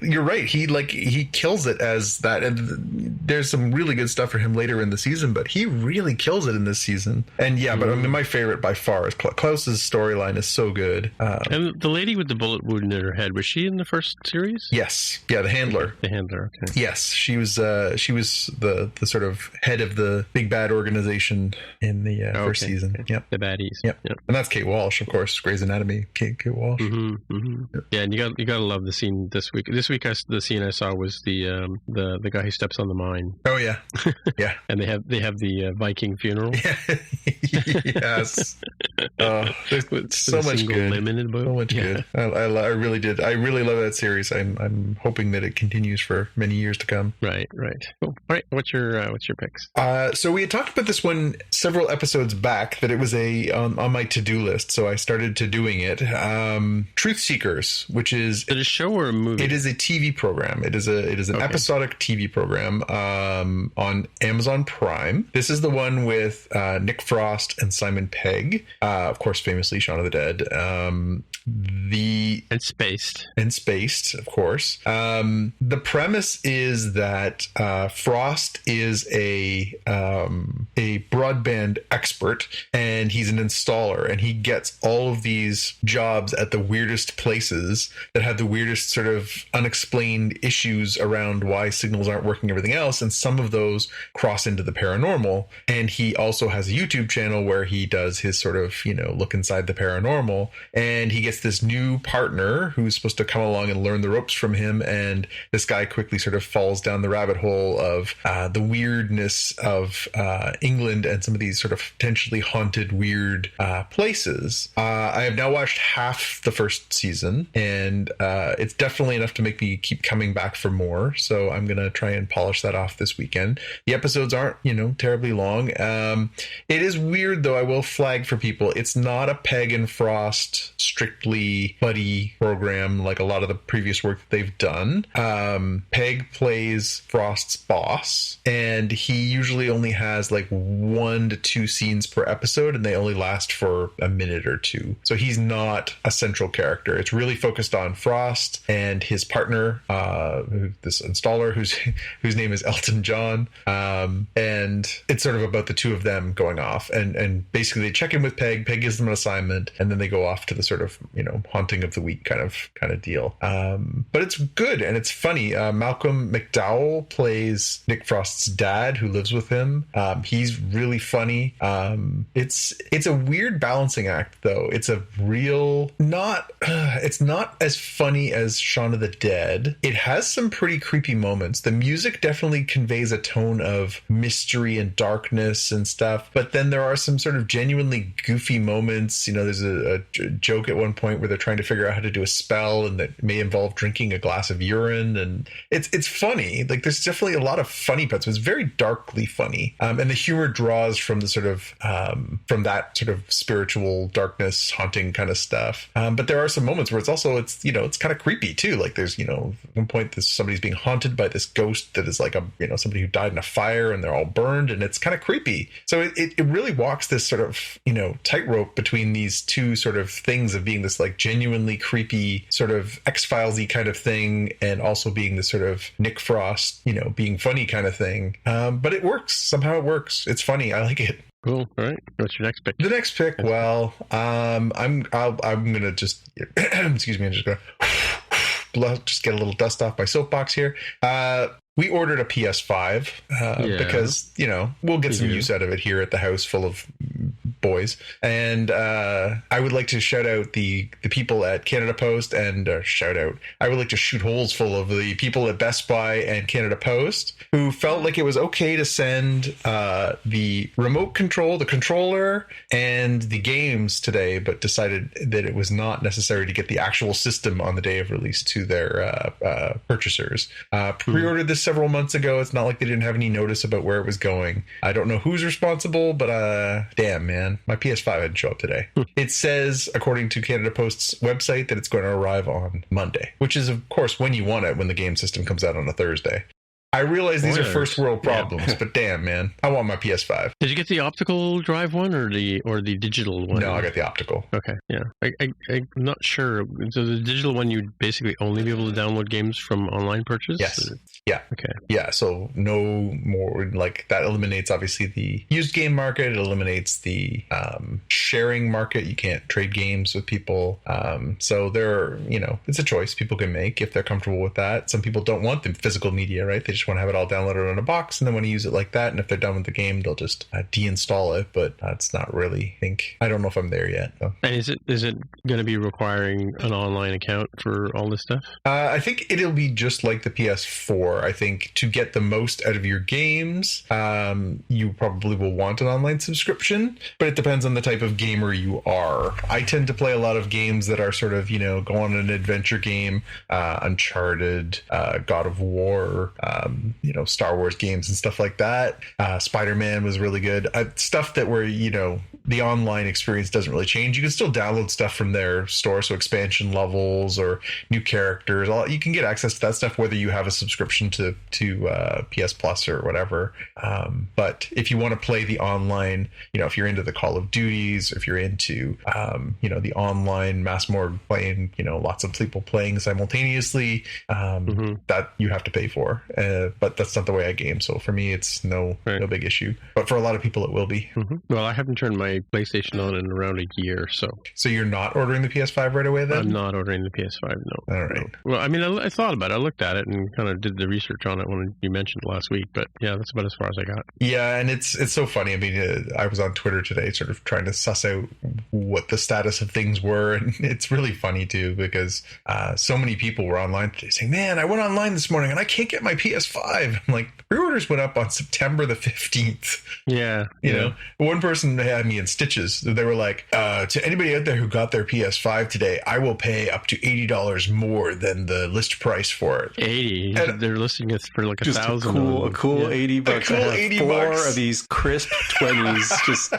you're right. He kills it as that. And there's some really good stuff for him later in the season, but he really kills it in this season. And but I mean, my favorite by far is Klaus's storyline is so good. And the lady with the bullet wound in her head, was she in the first series? Yes. Yeah, the handler. The handler. Okay. Yes, she was the sort of head of the big bad organization in the first season. Okay. Yep. The baddies. Yep. And that's Kate Walsh, of course. Grey's Anatomy. Kate Walsh. Mm-hmm. Mm-hmm. Yep. Yeah, and you got to love the scene this week. This week, the scene I saw was the guy who steps on the mine. Oh yeah, yeah. And they have the Viking funeral. Yes. There's so much good. So much good. I really did. I really love that series. I'm hoping that it continues for many years to come. Right. Cool. All right. What's your picks? So we had talked about this one several episodes back, that it was on my to-do list, so I started to doing it. Truth Seekers, which is a show or a movie? It is a TV program. It is an episodic TV program on Amazon Prime. This is the one with Nick Frost and Simon Pegg, of course, famously Shaun of the Dead. And Spaced, of course. The premise is that Frost is a broadband expert, and he's an installer, and he gets all of these jobs at the weirdest places that have the weirdest sort of unexplained issues around why signals aren't working, everything else, and some of those cross into the paranormal. And he also has a YouTube channel where he does his sort of, look inside the paranormal, and he gets this new partner who's supposed to come along and learn the ropes from him, and this guy quickly sort of falls down the rabbit hole of the weirdness of England and some of these sort of potentially haunted weird places. I have now watched half the first season, and it's definitely enough to make me keep coming back for more, so I'm gonna try and polish that off this weekend. The episodes aren't terribly long. It is weird, though. I will flag for people, it's not a Pegg and Frost strictly buddy program like a lot of the previous work that they've done. Pegg plays Frost's boss, and he usually only has like 1 to 2 scenes per episode, and they only last for a minute or two. So he's not a central character. It's really focused on Frost and his partner, this installer whose name is Elton John, and it's sort of about the two of them going off, and basically they check in with Pegg. Pegg gives them an assignment, and then they go off to the sort of haunting of the week kind of deal. But it's good and it's funny. Malcolm McDowell plays Nick Frost's dad, who lives with him. He's really funny. It's a weird balancing act, though. It's a real it's not as funny as Shaun of the Dead. It has some pretty creepy moments. The music definitely conveys a tone of mystery and darkness and stuff, but then there are some sort of genuinely goofy moments. There's a joke at one point where they're trying to figure out how to do a spell, and that may involve drinking a glass of urine, and it's funny. Like, there's definitely a lot of funny parts. It's very darkly funny, and the humor draws from the sort of from that sort of spiritual darkness, haunting kind of stuff. But there are some moments where it's kind of creepy too. Like, there's one point somebody's being haunted by this ghost that is like somebody who died in a fire, and they're all burned, and it's kind of creepy. So it really walks this sort of tightrope between these two sort of things of being this like genuinely creepy sort of X-Files-y kind of thing, and also being this sort of Nick Frost being funny kind of thing. But it works. Somehow it works. It's funny. I like it. Cool. All right. What's your next pick? The next pick, well, I'm gonna just excuse me. I'm just gonna just get a little dust off my soapbox here. We ordered a PS5 because we'll get some use out of it here at the house, full of boys. And I would like to shout out the people at Canada Post and I would like to shoot holes full of the people at Best Buy and Canada Post who felt like it was okay to send the remote control, the controller, and the games today, but decided that it was not necessary to get the actual system on the day of release to their purchasers. Pre-ordered this several months ago. It's not like they didn't have any notice about where it was going. I don't know who's responsible, but damn, man, my PS5 didn't show up today. It says, according to Canada Post's website, that it's going to arrive on Monday, which is, of course, when you want it, when the game system comes out on a Thursday. I realize these are first world problems, but damn, man, I want my PS5. Did you get the optical drive one or the digital one? No, I got the optical. Okay, yeah. I'm not sure. So the digital one, you'd basically only be able to download games from online purchase? Yes. Or? Yeah. Okay. Yeah, so no more, like, that eliminates, obviously, the used game market. It eliminates the sharing market. You can't trade games with people. So it's a choice people can make if they're comfortable with that. Some people don't want the physical media, right? They just want to have it all downloaded on a box and then want to use it like that. And if they're done with the game, they'll just deinstall it. But it's not really, I don't know if I'm there yet. So. And is it going to be requiring an online account for all this stuff? I think it'll be just like the PS4. I think to get the most out of your games, you probably will want an online subscription, but it depends on the type of gamer you are. I tend to play a lot of games that are sort of, go on an adventure game, Uncharted, God of War, Star Wars games and stuff like that. Spider-Man was really good. Stuff that where, the online experience doesn't really change. You can still download stuff from their store, so expansion levels or new characters. You can get access to that stuff whether you have a subscription to PS Plus or whatever. But if you want to play the online, if you're into the Call of Duties, if you're into, the online mass mode playing, lots of people playing simultaneously, that you have to pay for. But that's not the way I game. So for me, it's no big issue. But for a lot of people, it will be. Well, I haven't turned my PlayStation on in around a year, so. So you're not ordering the PS5 right away then? I'm not ordering the PS5, no. All right. No. Well, I mean, I thought about it. I looked at it and kind of did the research on it when you mentioned it last week. But yeah, that's about as far as I got. Yeah, and it's so funny. I mean, I was on Twitter today sort of trying to suss out what the status of things were. And it's really funny, too, because so many people were online today saying, man, I went online this morning and I can't get my PS5. I'm like, pre-orders went up on September the 15th. Yeah. You know, one person had me in stitches. They were like, to anybody out there who got their PS5 today, I will pay up to $80 more than the list price for it. 80? And they're listing it for like just $1,000. A cool $80. A cool $80 4 of these crisp 20s just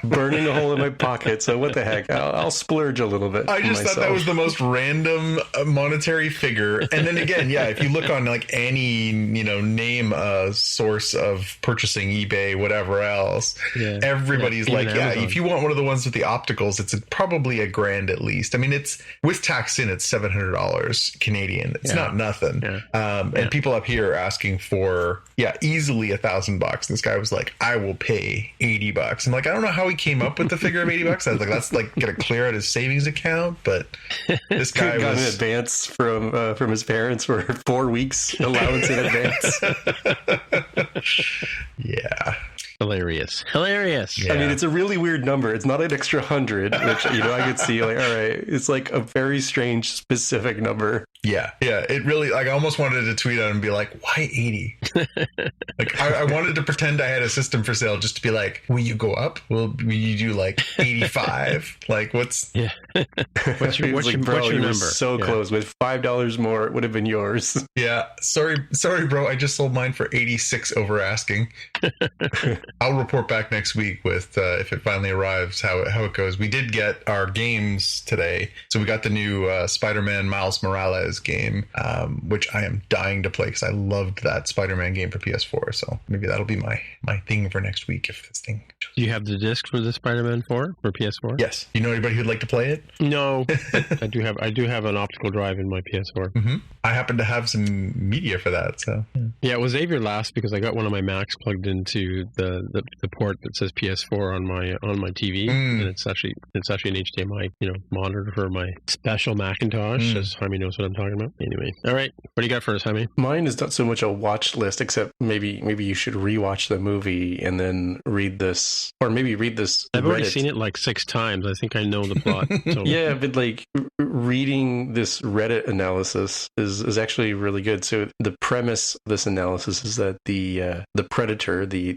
burning a hole in my pocket. So what the heck? I'll splurge a little bit. I just thought that was the most random monetary figure. And then again, if you look on like any, name source of purchasing, eBay, whatever else, everybody's like, if you want one of the ones with the opticals, it's probably $1,000 at least. I mean, it's with tax in, it's $700 Canadian. It's not nothing. And people up here are asking for, easily $1,000. This guy was like, I will pay $80. I'm like, I don't know how he came up with the figure of $80. I was like, that's like going to clear out his savings account. But this guy got an advance from his parents for 4 weeks allowance in advance. Yeah. Hilarious. Yeah. I mean, it's a really weird number. It's not an extra 100, which, I could see like, all right, it's like a very strange specific number. Yeah. It really, like, I almost wanted to tweet out and be like, why 80? Like, I wanted to pretend I had a system for sale just to be like, will you go up? Will you do like 85? Like, what's... Yeah. What's your number? So close. With $5 more, it would have been yours. Yeah. Sorry, bro. I just sold mine for 86 over asking. I'll report back next week with if it finally arrives, how it goes. We did get our games today. So we got the new Spider-Man Miles Morales game, which I am dying to play because I loved that Spider-Man game for PS4. So maybe that'll be my thing for next week if this thing... Do you have the disc for the Spider-Man 4 for PS4? Yes. You know anybody who'd like to play it? No, I do have an optical drive in my PS4. Mm-hmm. I happen to have some media for that, so yeah. It was Xavier last because I got one of my Macs plugged into the port that says PS4 on my TV, and it's actually an HDMI monitor for my special Macintosh. As Jaime knows what I'm talking about. Anyway, all right, what do you got for us, Jaime? Mine is not so much a watch list, except maybe you should rewatch the movie and then read this, or maybe read this. I've already seen it like 6 times. I think I know the plot. So. Yeah, but like reading this Reddit analysis is actually really good. So the premise of this analysis is that the predator, the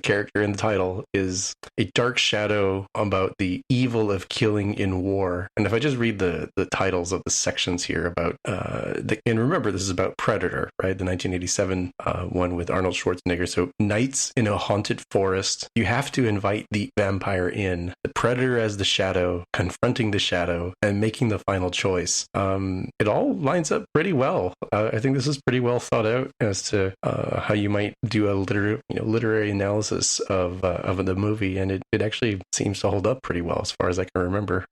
character in the title, is a dark shadow about the evil of killing in war. And if I just read the titles of the sections here about and remember this is about Predator, right? The 1987 one with Arnold Schwarzenegger. So nights in a haunted forest, you have to invite the vampire in. The predator as the shadow, confronting the shadow, and making the final choice. It all lines up pretty well. I think this is pretty well thought out as to how you might do a literary analysis of the movie, and it actually seems to hold up pretty well as far as I can remember.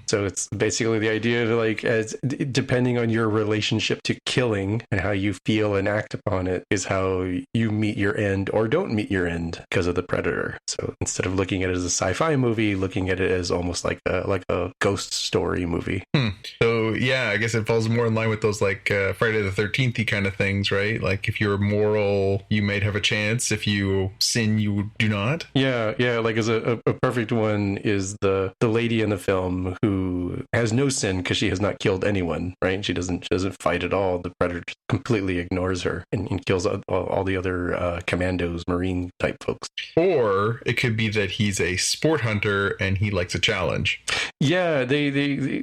So it's basically the idea of like, as depending on your relationship to killing and how you feel and act upon it is how you meet your end or don't meet your end because of the predator. So instead of looking at it as a sci-fi movie, looking at it as almost like a ghost story movie. So yeah, I guess it falls more in line with those like Friday the 13th kind of things, right? Like if you're moral, you might have a chance. If you sin, you do not. Yeah. Like as a perfect one is the lady in the film who has no sin because she has not killed anyone, right? She doesn't fight at all. The predator completely ignores her and kills all the other commandos, Marine type folks. Or it could be that he's a sport hunter and he likes a challenge. Yeah, they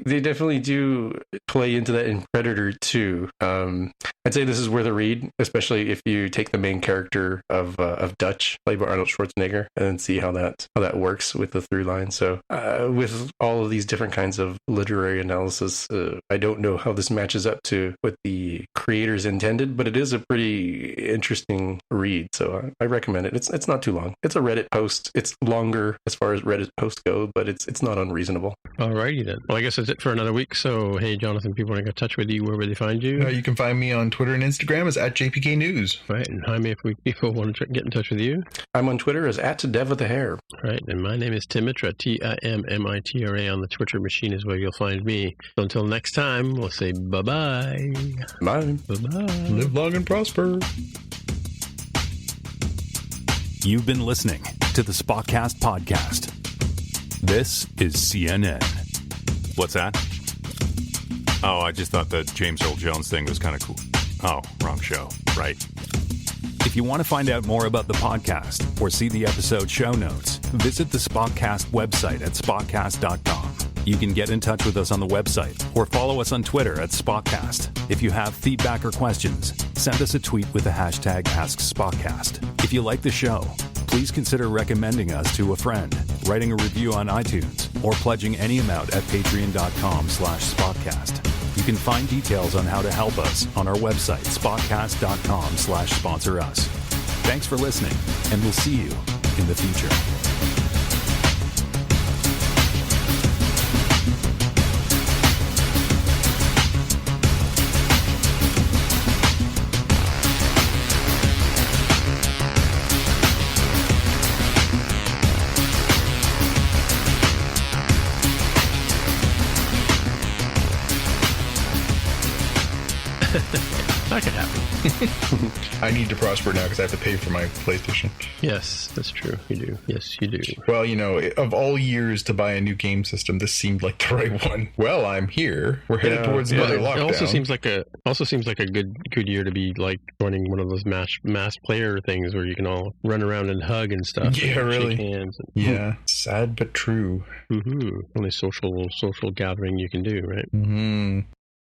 definitely do play into that in Predator 2. I'd say this is worth a read, especially if you take the main character of Dutch, played by Arnold Schwarzenegger, and then see how that works with the through line. So with all of these different kinds of literary analysis, I don't know how this matches up to what the creators intended, but it is a pretty interesting read. So I recommend it. It's not too long. It's a Reddit post. It's longer as far as Reddit posts go, but it's not unreasonable. Alrighty then. Well, I guess that's it for another week. So, hey, Jonathan, people want to get in touch with you. Where would they find you? You can find me on Twitter and Instagram as @JPK News. Right. And Jaime, if people want to get in touch with you? I'm on Twitter as @DevWithTheHair. Right. And my name is Timitra, TIMMITRA on the Twitter machine is where you'll find me. So until next time, we'll say bye-bye. Bye. Bye-bye. Live long and prosper. You've been listening to the Spotcast podcast. This is CNN. What's that? Oh, I just thought the James Earl Jones thing was kind of cool. Oh, wrong show. Right. If you want to find out more about the podcast or see the episode show notes, visit the Spotcast website at spotcast.com. You can get in touch with us on the website or follow us on Twitter @Spotcast. If you have feedback or questions, send us a tweet with the hashtag AskSpotcast. If you like the show, please consider recommending us to a friend, writing a review on iTunes, or pledging any amount at patreon.com/Spotcast. You can find details on how to help us on our website, spotcast.com/sponsor us. Thanks for listening, and we'll see you in the future. That could happen. I need to prosper now because I have to pay for my PlayStation. Yes, that's true. You do. Yes, you do. Well, of all years to buy a new game system, this seemed like the right one. Well, I'm here. We're headed towards another lockdown. It also seems like a good year to be like joining one of those mass player things where you can all run around and hug and stuff. Yeah, and really. Shake hands. Yeah, sad but true. Mm-hmm. Only social gathering you can do, right? Mm-hmm.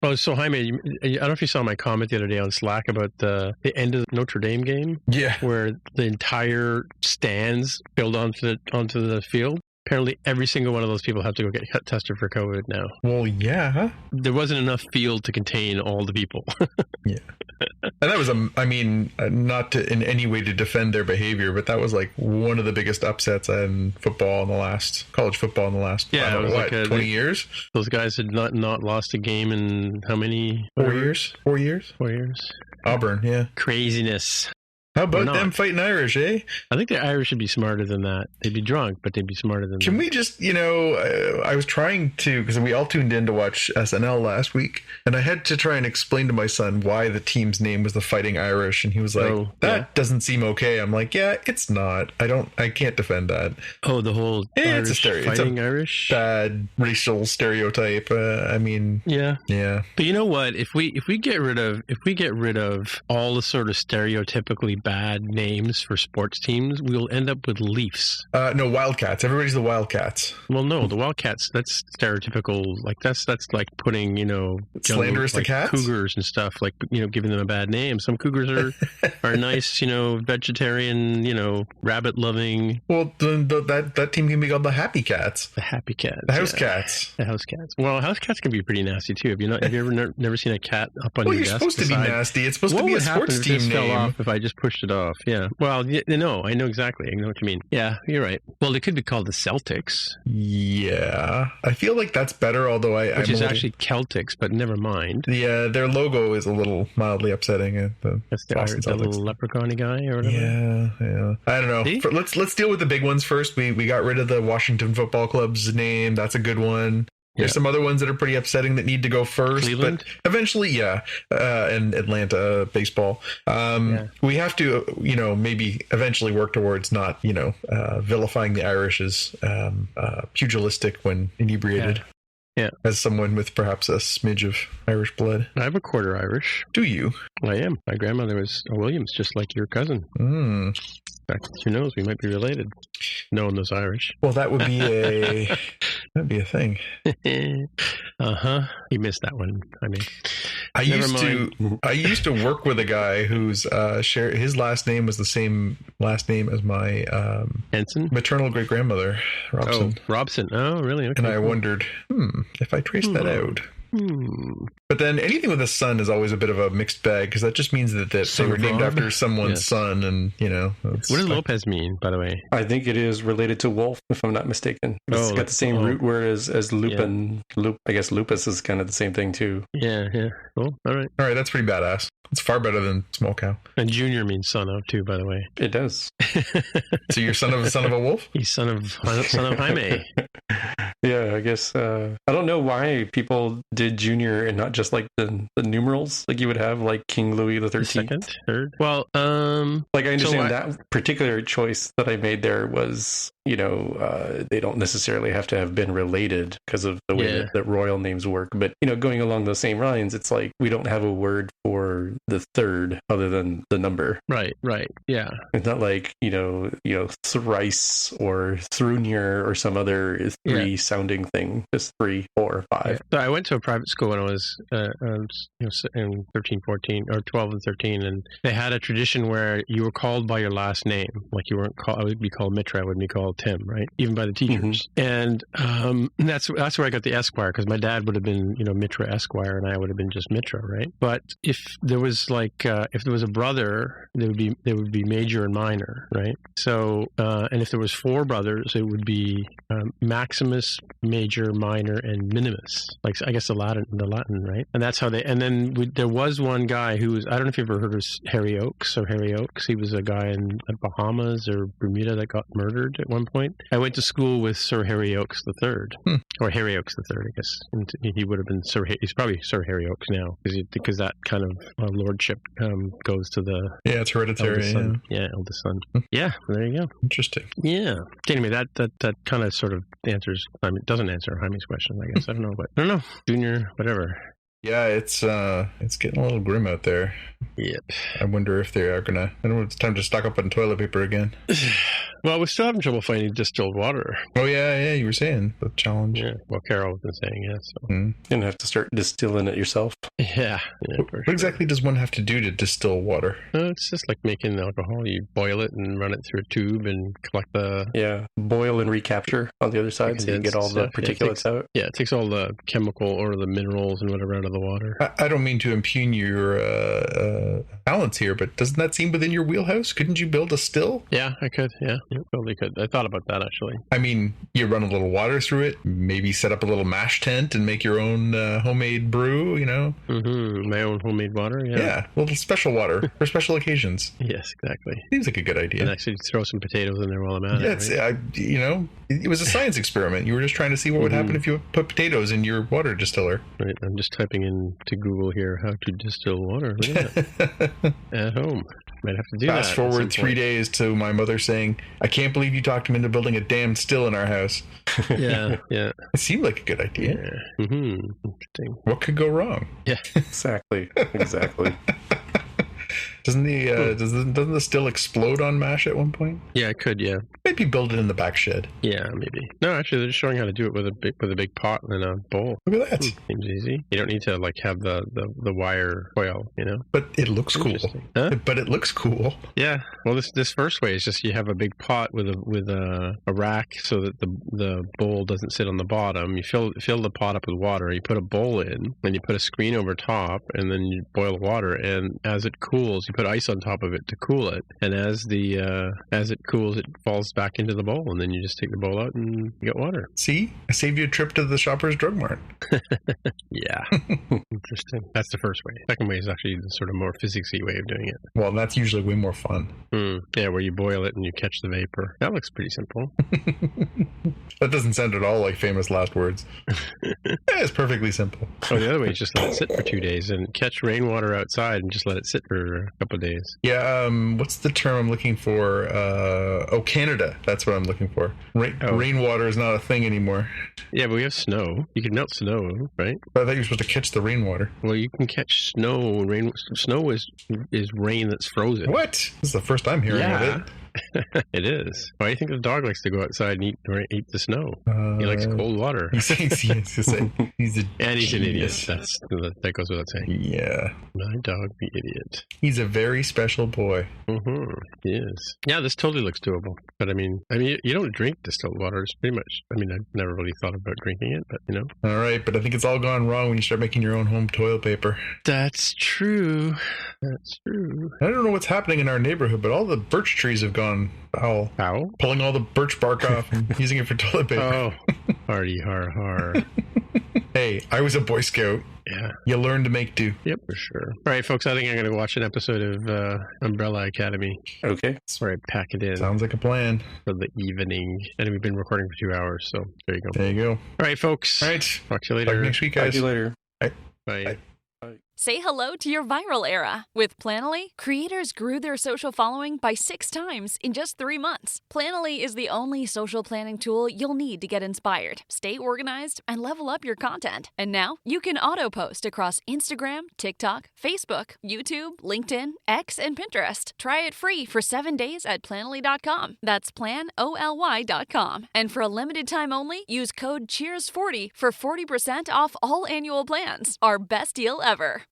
Oh, so Jaime, I don't know if you saw my comment the other day on Slack about the end of the Notre Dame game. Yeah, where the entire stands filled onto the field. Apparently, every single one of those people have to go get tested for COVID now. Well, yeah. There wasn't enough field to contain all the people. Yeah. And that was, not to, in any way to defend their behavior, but that was like one of the biggest upsets in college football in the last, Yeah, it was what, like 20 years? Those guys had not lost a game in how many? 4 years? 4 years? 4 years. Auburn, yeah. Craziness. How about them fighting Irish, eh? I think the Irish would be smarter than that. They'd be drunk, but they'd be smarter than that. Can we just, I was trying to, because we all tuned in to watch SNL last week, and I had to try and explain to my son why the team's name was the Fighting Irish, and he was like, that doesn't seem okay. I'm like, yeah, it's not. I can't defend that. Oh, the whole Irish, it's a Fighting Irish? Bad racial stereotype. Yeah. Yeah. But you know what? If we get rid of all the sort of stereotypically bad names for sports teams, we'll end up with Leafs. No, Wildcats. Everybody's the Wildcats. Well, no, the Wildcats, that's stereotypical. Like that's like putting, slanderous to cats? Cougars and stuff, like, giving them a bad name. Some Cougars are nice, vegetarian, rabbit loving. Well, that team can be called the Happy Cats. The Happy Cats. The House Cats. The House Cats. Well, House Cats can be pretty nasty too. Have you ever never seen a cat up on your desk? Well, you're supposed to be nasty. It's supposed to be a sports team name. Fell off if I just pushed it off. Yeah. Well, no, I know exactly. I know what you mean. Yeah, you're right. Well, it could be called the Celtics. Yeah. I feel like that's better, although Which is actually Celtics, but never mind. Yeah, their logo is a little mildly upsetting. That's the little leprechaun-y guy or whatever. Yeah. I don't know. Let's deal with the big ones first. We got rid of the Washington Football Club's name. That's a good one. There's some other ones that are pretty upsetting that need to go first. Cleveland? But eventually, and Atlanta baseball. We have to, maybe eventually work towards not, vilifying the Irish as pugilistic when inebriated. Yeah. As someone with perhaps a smidge of Irish blood. I have a quarter Irish. Do you? I am. My grandmother was a Williams, just like your cousin. In fact, who knows? We might be related. Knowing those Irish. Well, that would be that'd be a thing. You missed that one. I used to work with a guy whose his last name was the same last name as my Henson? Maternal great grandmother, Robson. Oh, Robson. Oh, really? Okay. And I wondered, if I traced that out. But then anything with a son is always a bit of a mixed bag, because that just means that they were named after someone's son, and what does Lopez mean, by the way? I think it is related to wolf, if I'm not mistaken. It's got the same root word as lupin. I guess lupus is kind of the same thing too. Yeah. Cool. All right, that's pretty badass. It's far better than small cow. And Junior means son of too, by the way. It does. So you're son of a wolf? He's son of Jaime. Yeah, I guess. I don't know why people did Junior and not just like the numerals, like you would have like King Louis the 13th. Second, third. Well, like I understand that particular choice that I made there was, they don't necessarily have to have been related because of the way that royal names work. But, going along those same lines, it's like we don't have a word for the third other than the number. Right. Yeah. It's not like, thrice or thrunier or some other three sounding thing. Just 3, 4, 5. Yeah. So I went to a private school when I was in 13, 14, or 12 and 13, and they had a tradition where you were called by your last name. Like you weren't called, I would be called Mitra, I would be called Tim, right? Even by the teachers. And that's where I got the Esquire, because my dad would have been, Mitra Esquire, and I would have been just Mitra, right? But if there was if there was a brother, there would be major and minor, right? So, and if there was 4 brothers, it would be Maximus, major, minor, and minimus. Like, I guess the Latin, right? And that's how and then there was one guy who was, I don't know if you've ever heard of Harry Oakes. He was a guy in Bahamas or Bermuda that got murdered at one point. I went to school with Sir Harry Oakes III, or Harry Oakes III, I guess. And he would have been he's probably Sir Harry Oakes now, because that kind of lordship goes to the... Yeah, it's hereditary. Eldest son. Yeah, there you go. Interesting. Yeah. Anyway, that kind of sort of answers, doesn't answer Jaime's question, I guess. I don't know. Junior, whatever. Yeah, it's getting a little grim out there. Yep. I wonder if they are gonna... I don't know if it's time to stock up on toilet paper again. Well, we're still having trouble finding distilled water. Oh, yeah, you were saying the challenge. Yeah, well, Carol was saying, yeah. So. You're going to have to start distilling it yourself. Yeah. What exactly does one have to do to distill water? It's just like making alcohol. You boil it and run it through a tube and collect the... Yeah, boil and recapture on the other side so you get all the particulates out. Yeah, it takes all the chemical or the minerals and whatever out of the water. I don't mean to impugn your balance here, but doesn't that seem within your wheelhouse? Couldn't you build a still? Yeah, I could. Yeah, totally could. I thought about that, actually. I mean, you run a little water through it, maybe set up a little mash tent and make your own homemade brew, you know? Mm-hmm. My own homemade water, yeah. Yeah, a little special water for special occasions. Yes, exactly. Seems like a good idea. And actually throw some potatoes in there while I'm at Yeah, it. Right? It was a science experiment. You were just trying to see what would happen if you put potatoes in your water distiller. Right. I'm just typing into Google here how to distill water. Look at that. At home. Might have to do Fast forward 3 days to my mother saying, "I can't believe you talked him into building a damn still in our house." Yeah. It seemed like a good idea. Yeah. Mm-hmm. Interesting. What could go wrong? Yeah. Exactly. Doesn't the still explode on mash at one point? Yeah, it could. Yeah. Maybe build it in the back shed. Yeah, maybe. No, actually, they're just showing how to do it with a big pot and a bowl. Look at that. Seems easy. You don't need to have the wire coil, you know. But it looks cool. Huh? But it looks cool. Yeah. Well, this first way is just you have a big pot with a rack so that the bowl doesn't sit on the bottom. You fill the pot up with water. You put a bowl in, then you put a screen over top, and then you boil water. And as it cools, you put ice on top of it to cool it. And as it cools, it falls back into the bowl, and then you just take the bowl out and you get water. See, I saved you a trip to the Shoppers Drug Mart. Yeah. Interesting. That's the first way. Second way is actually the sort of more physicsy way of doing it. Well, that's usually way more fun. Yeah, where you boil it and you catch the vapor. That looks pretty simple. That doesn't sound at all like Famous Last Words. It's perfectly simple. Oh, the other way is just let it sit for 2 days and catch rainwater outside and just let it sit for a couple of days. Yeah, what's the term I'm looking for? Canada. That's what I'm looking for. Rainwater is not a thing anymore. Yeah, but we have snow. You can melt snow, right? But I thought you were supposed to catch the rainwater. Well, you can catch snow. Snow is rain that's frozen. What? This is the first I'm hearing of it. It is. Why do you think the dog likes to go outside and eat the snow? He likes cold water. He's an idiot. That goes without saying. Yeah. My dog, the idiot. He's a very special boy. Mm-hmm. He is. Yeah, this totally looks doable. But I mean, you don't drink distilled water. It's pretty much. I mean, I've never really thought about drinking it, but you know. All right, but I think it's all gone wrong when you start making your own home toilet paper. That's true. That's true. I don't know what's happening in our neighborhood, but all the birch trees have gone foul. Foul? Pulling all the birch bark off and using it for toilet paper. Oh, hardy har. Hey, I was a Boy Scout. Yeah. You learn to make do. Yep, for sure. All right, folks, I think I'm going to watch an episode of Umbrella Academy. Okay. That's where I pack it in. Sounds like a plan. For the evening. And we've been recording for 2 hours, so there you go. There you go. All right, folks. All right. Talk to you later. Talk next week, guys. Talk to you later. Bye. Bye. Say hello to your viral era. With Planoly, creators grew their social following by 6 times in just 3 months. Planoly is the only social planning tool you'll need to get inspired, stay organized, and level up your content. And now you can auto-post across Instagram, TikTok, Facebook, YouTube, LinkedIn, X, and Pinterest. Try it free for 7 days at Planoly.com. That's Planoly.com. And for a limited time only, use code CHEERS40 for 40% off all annual plans. Our best deal ever.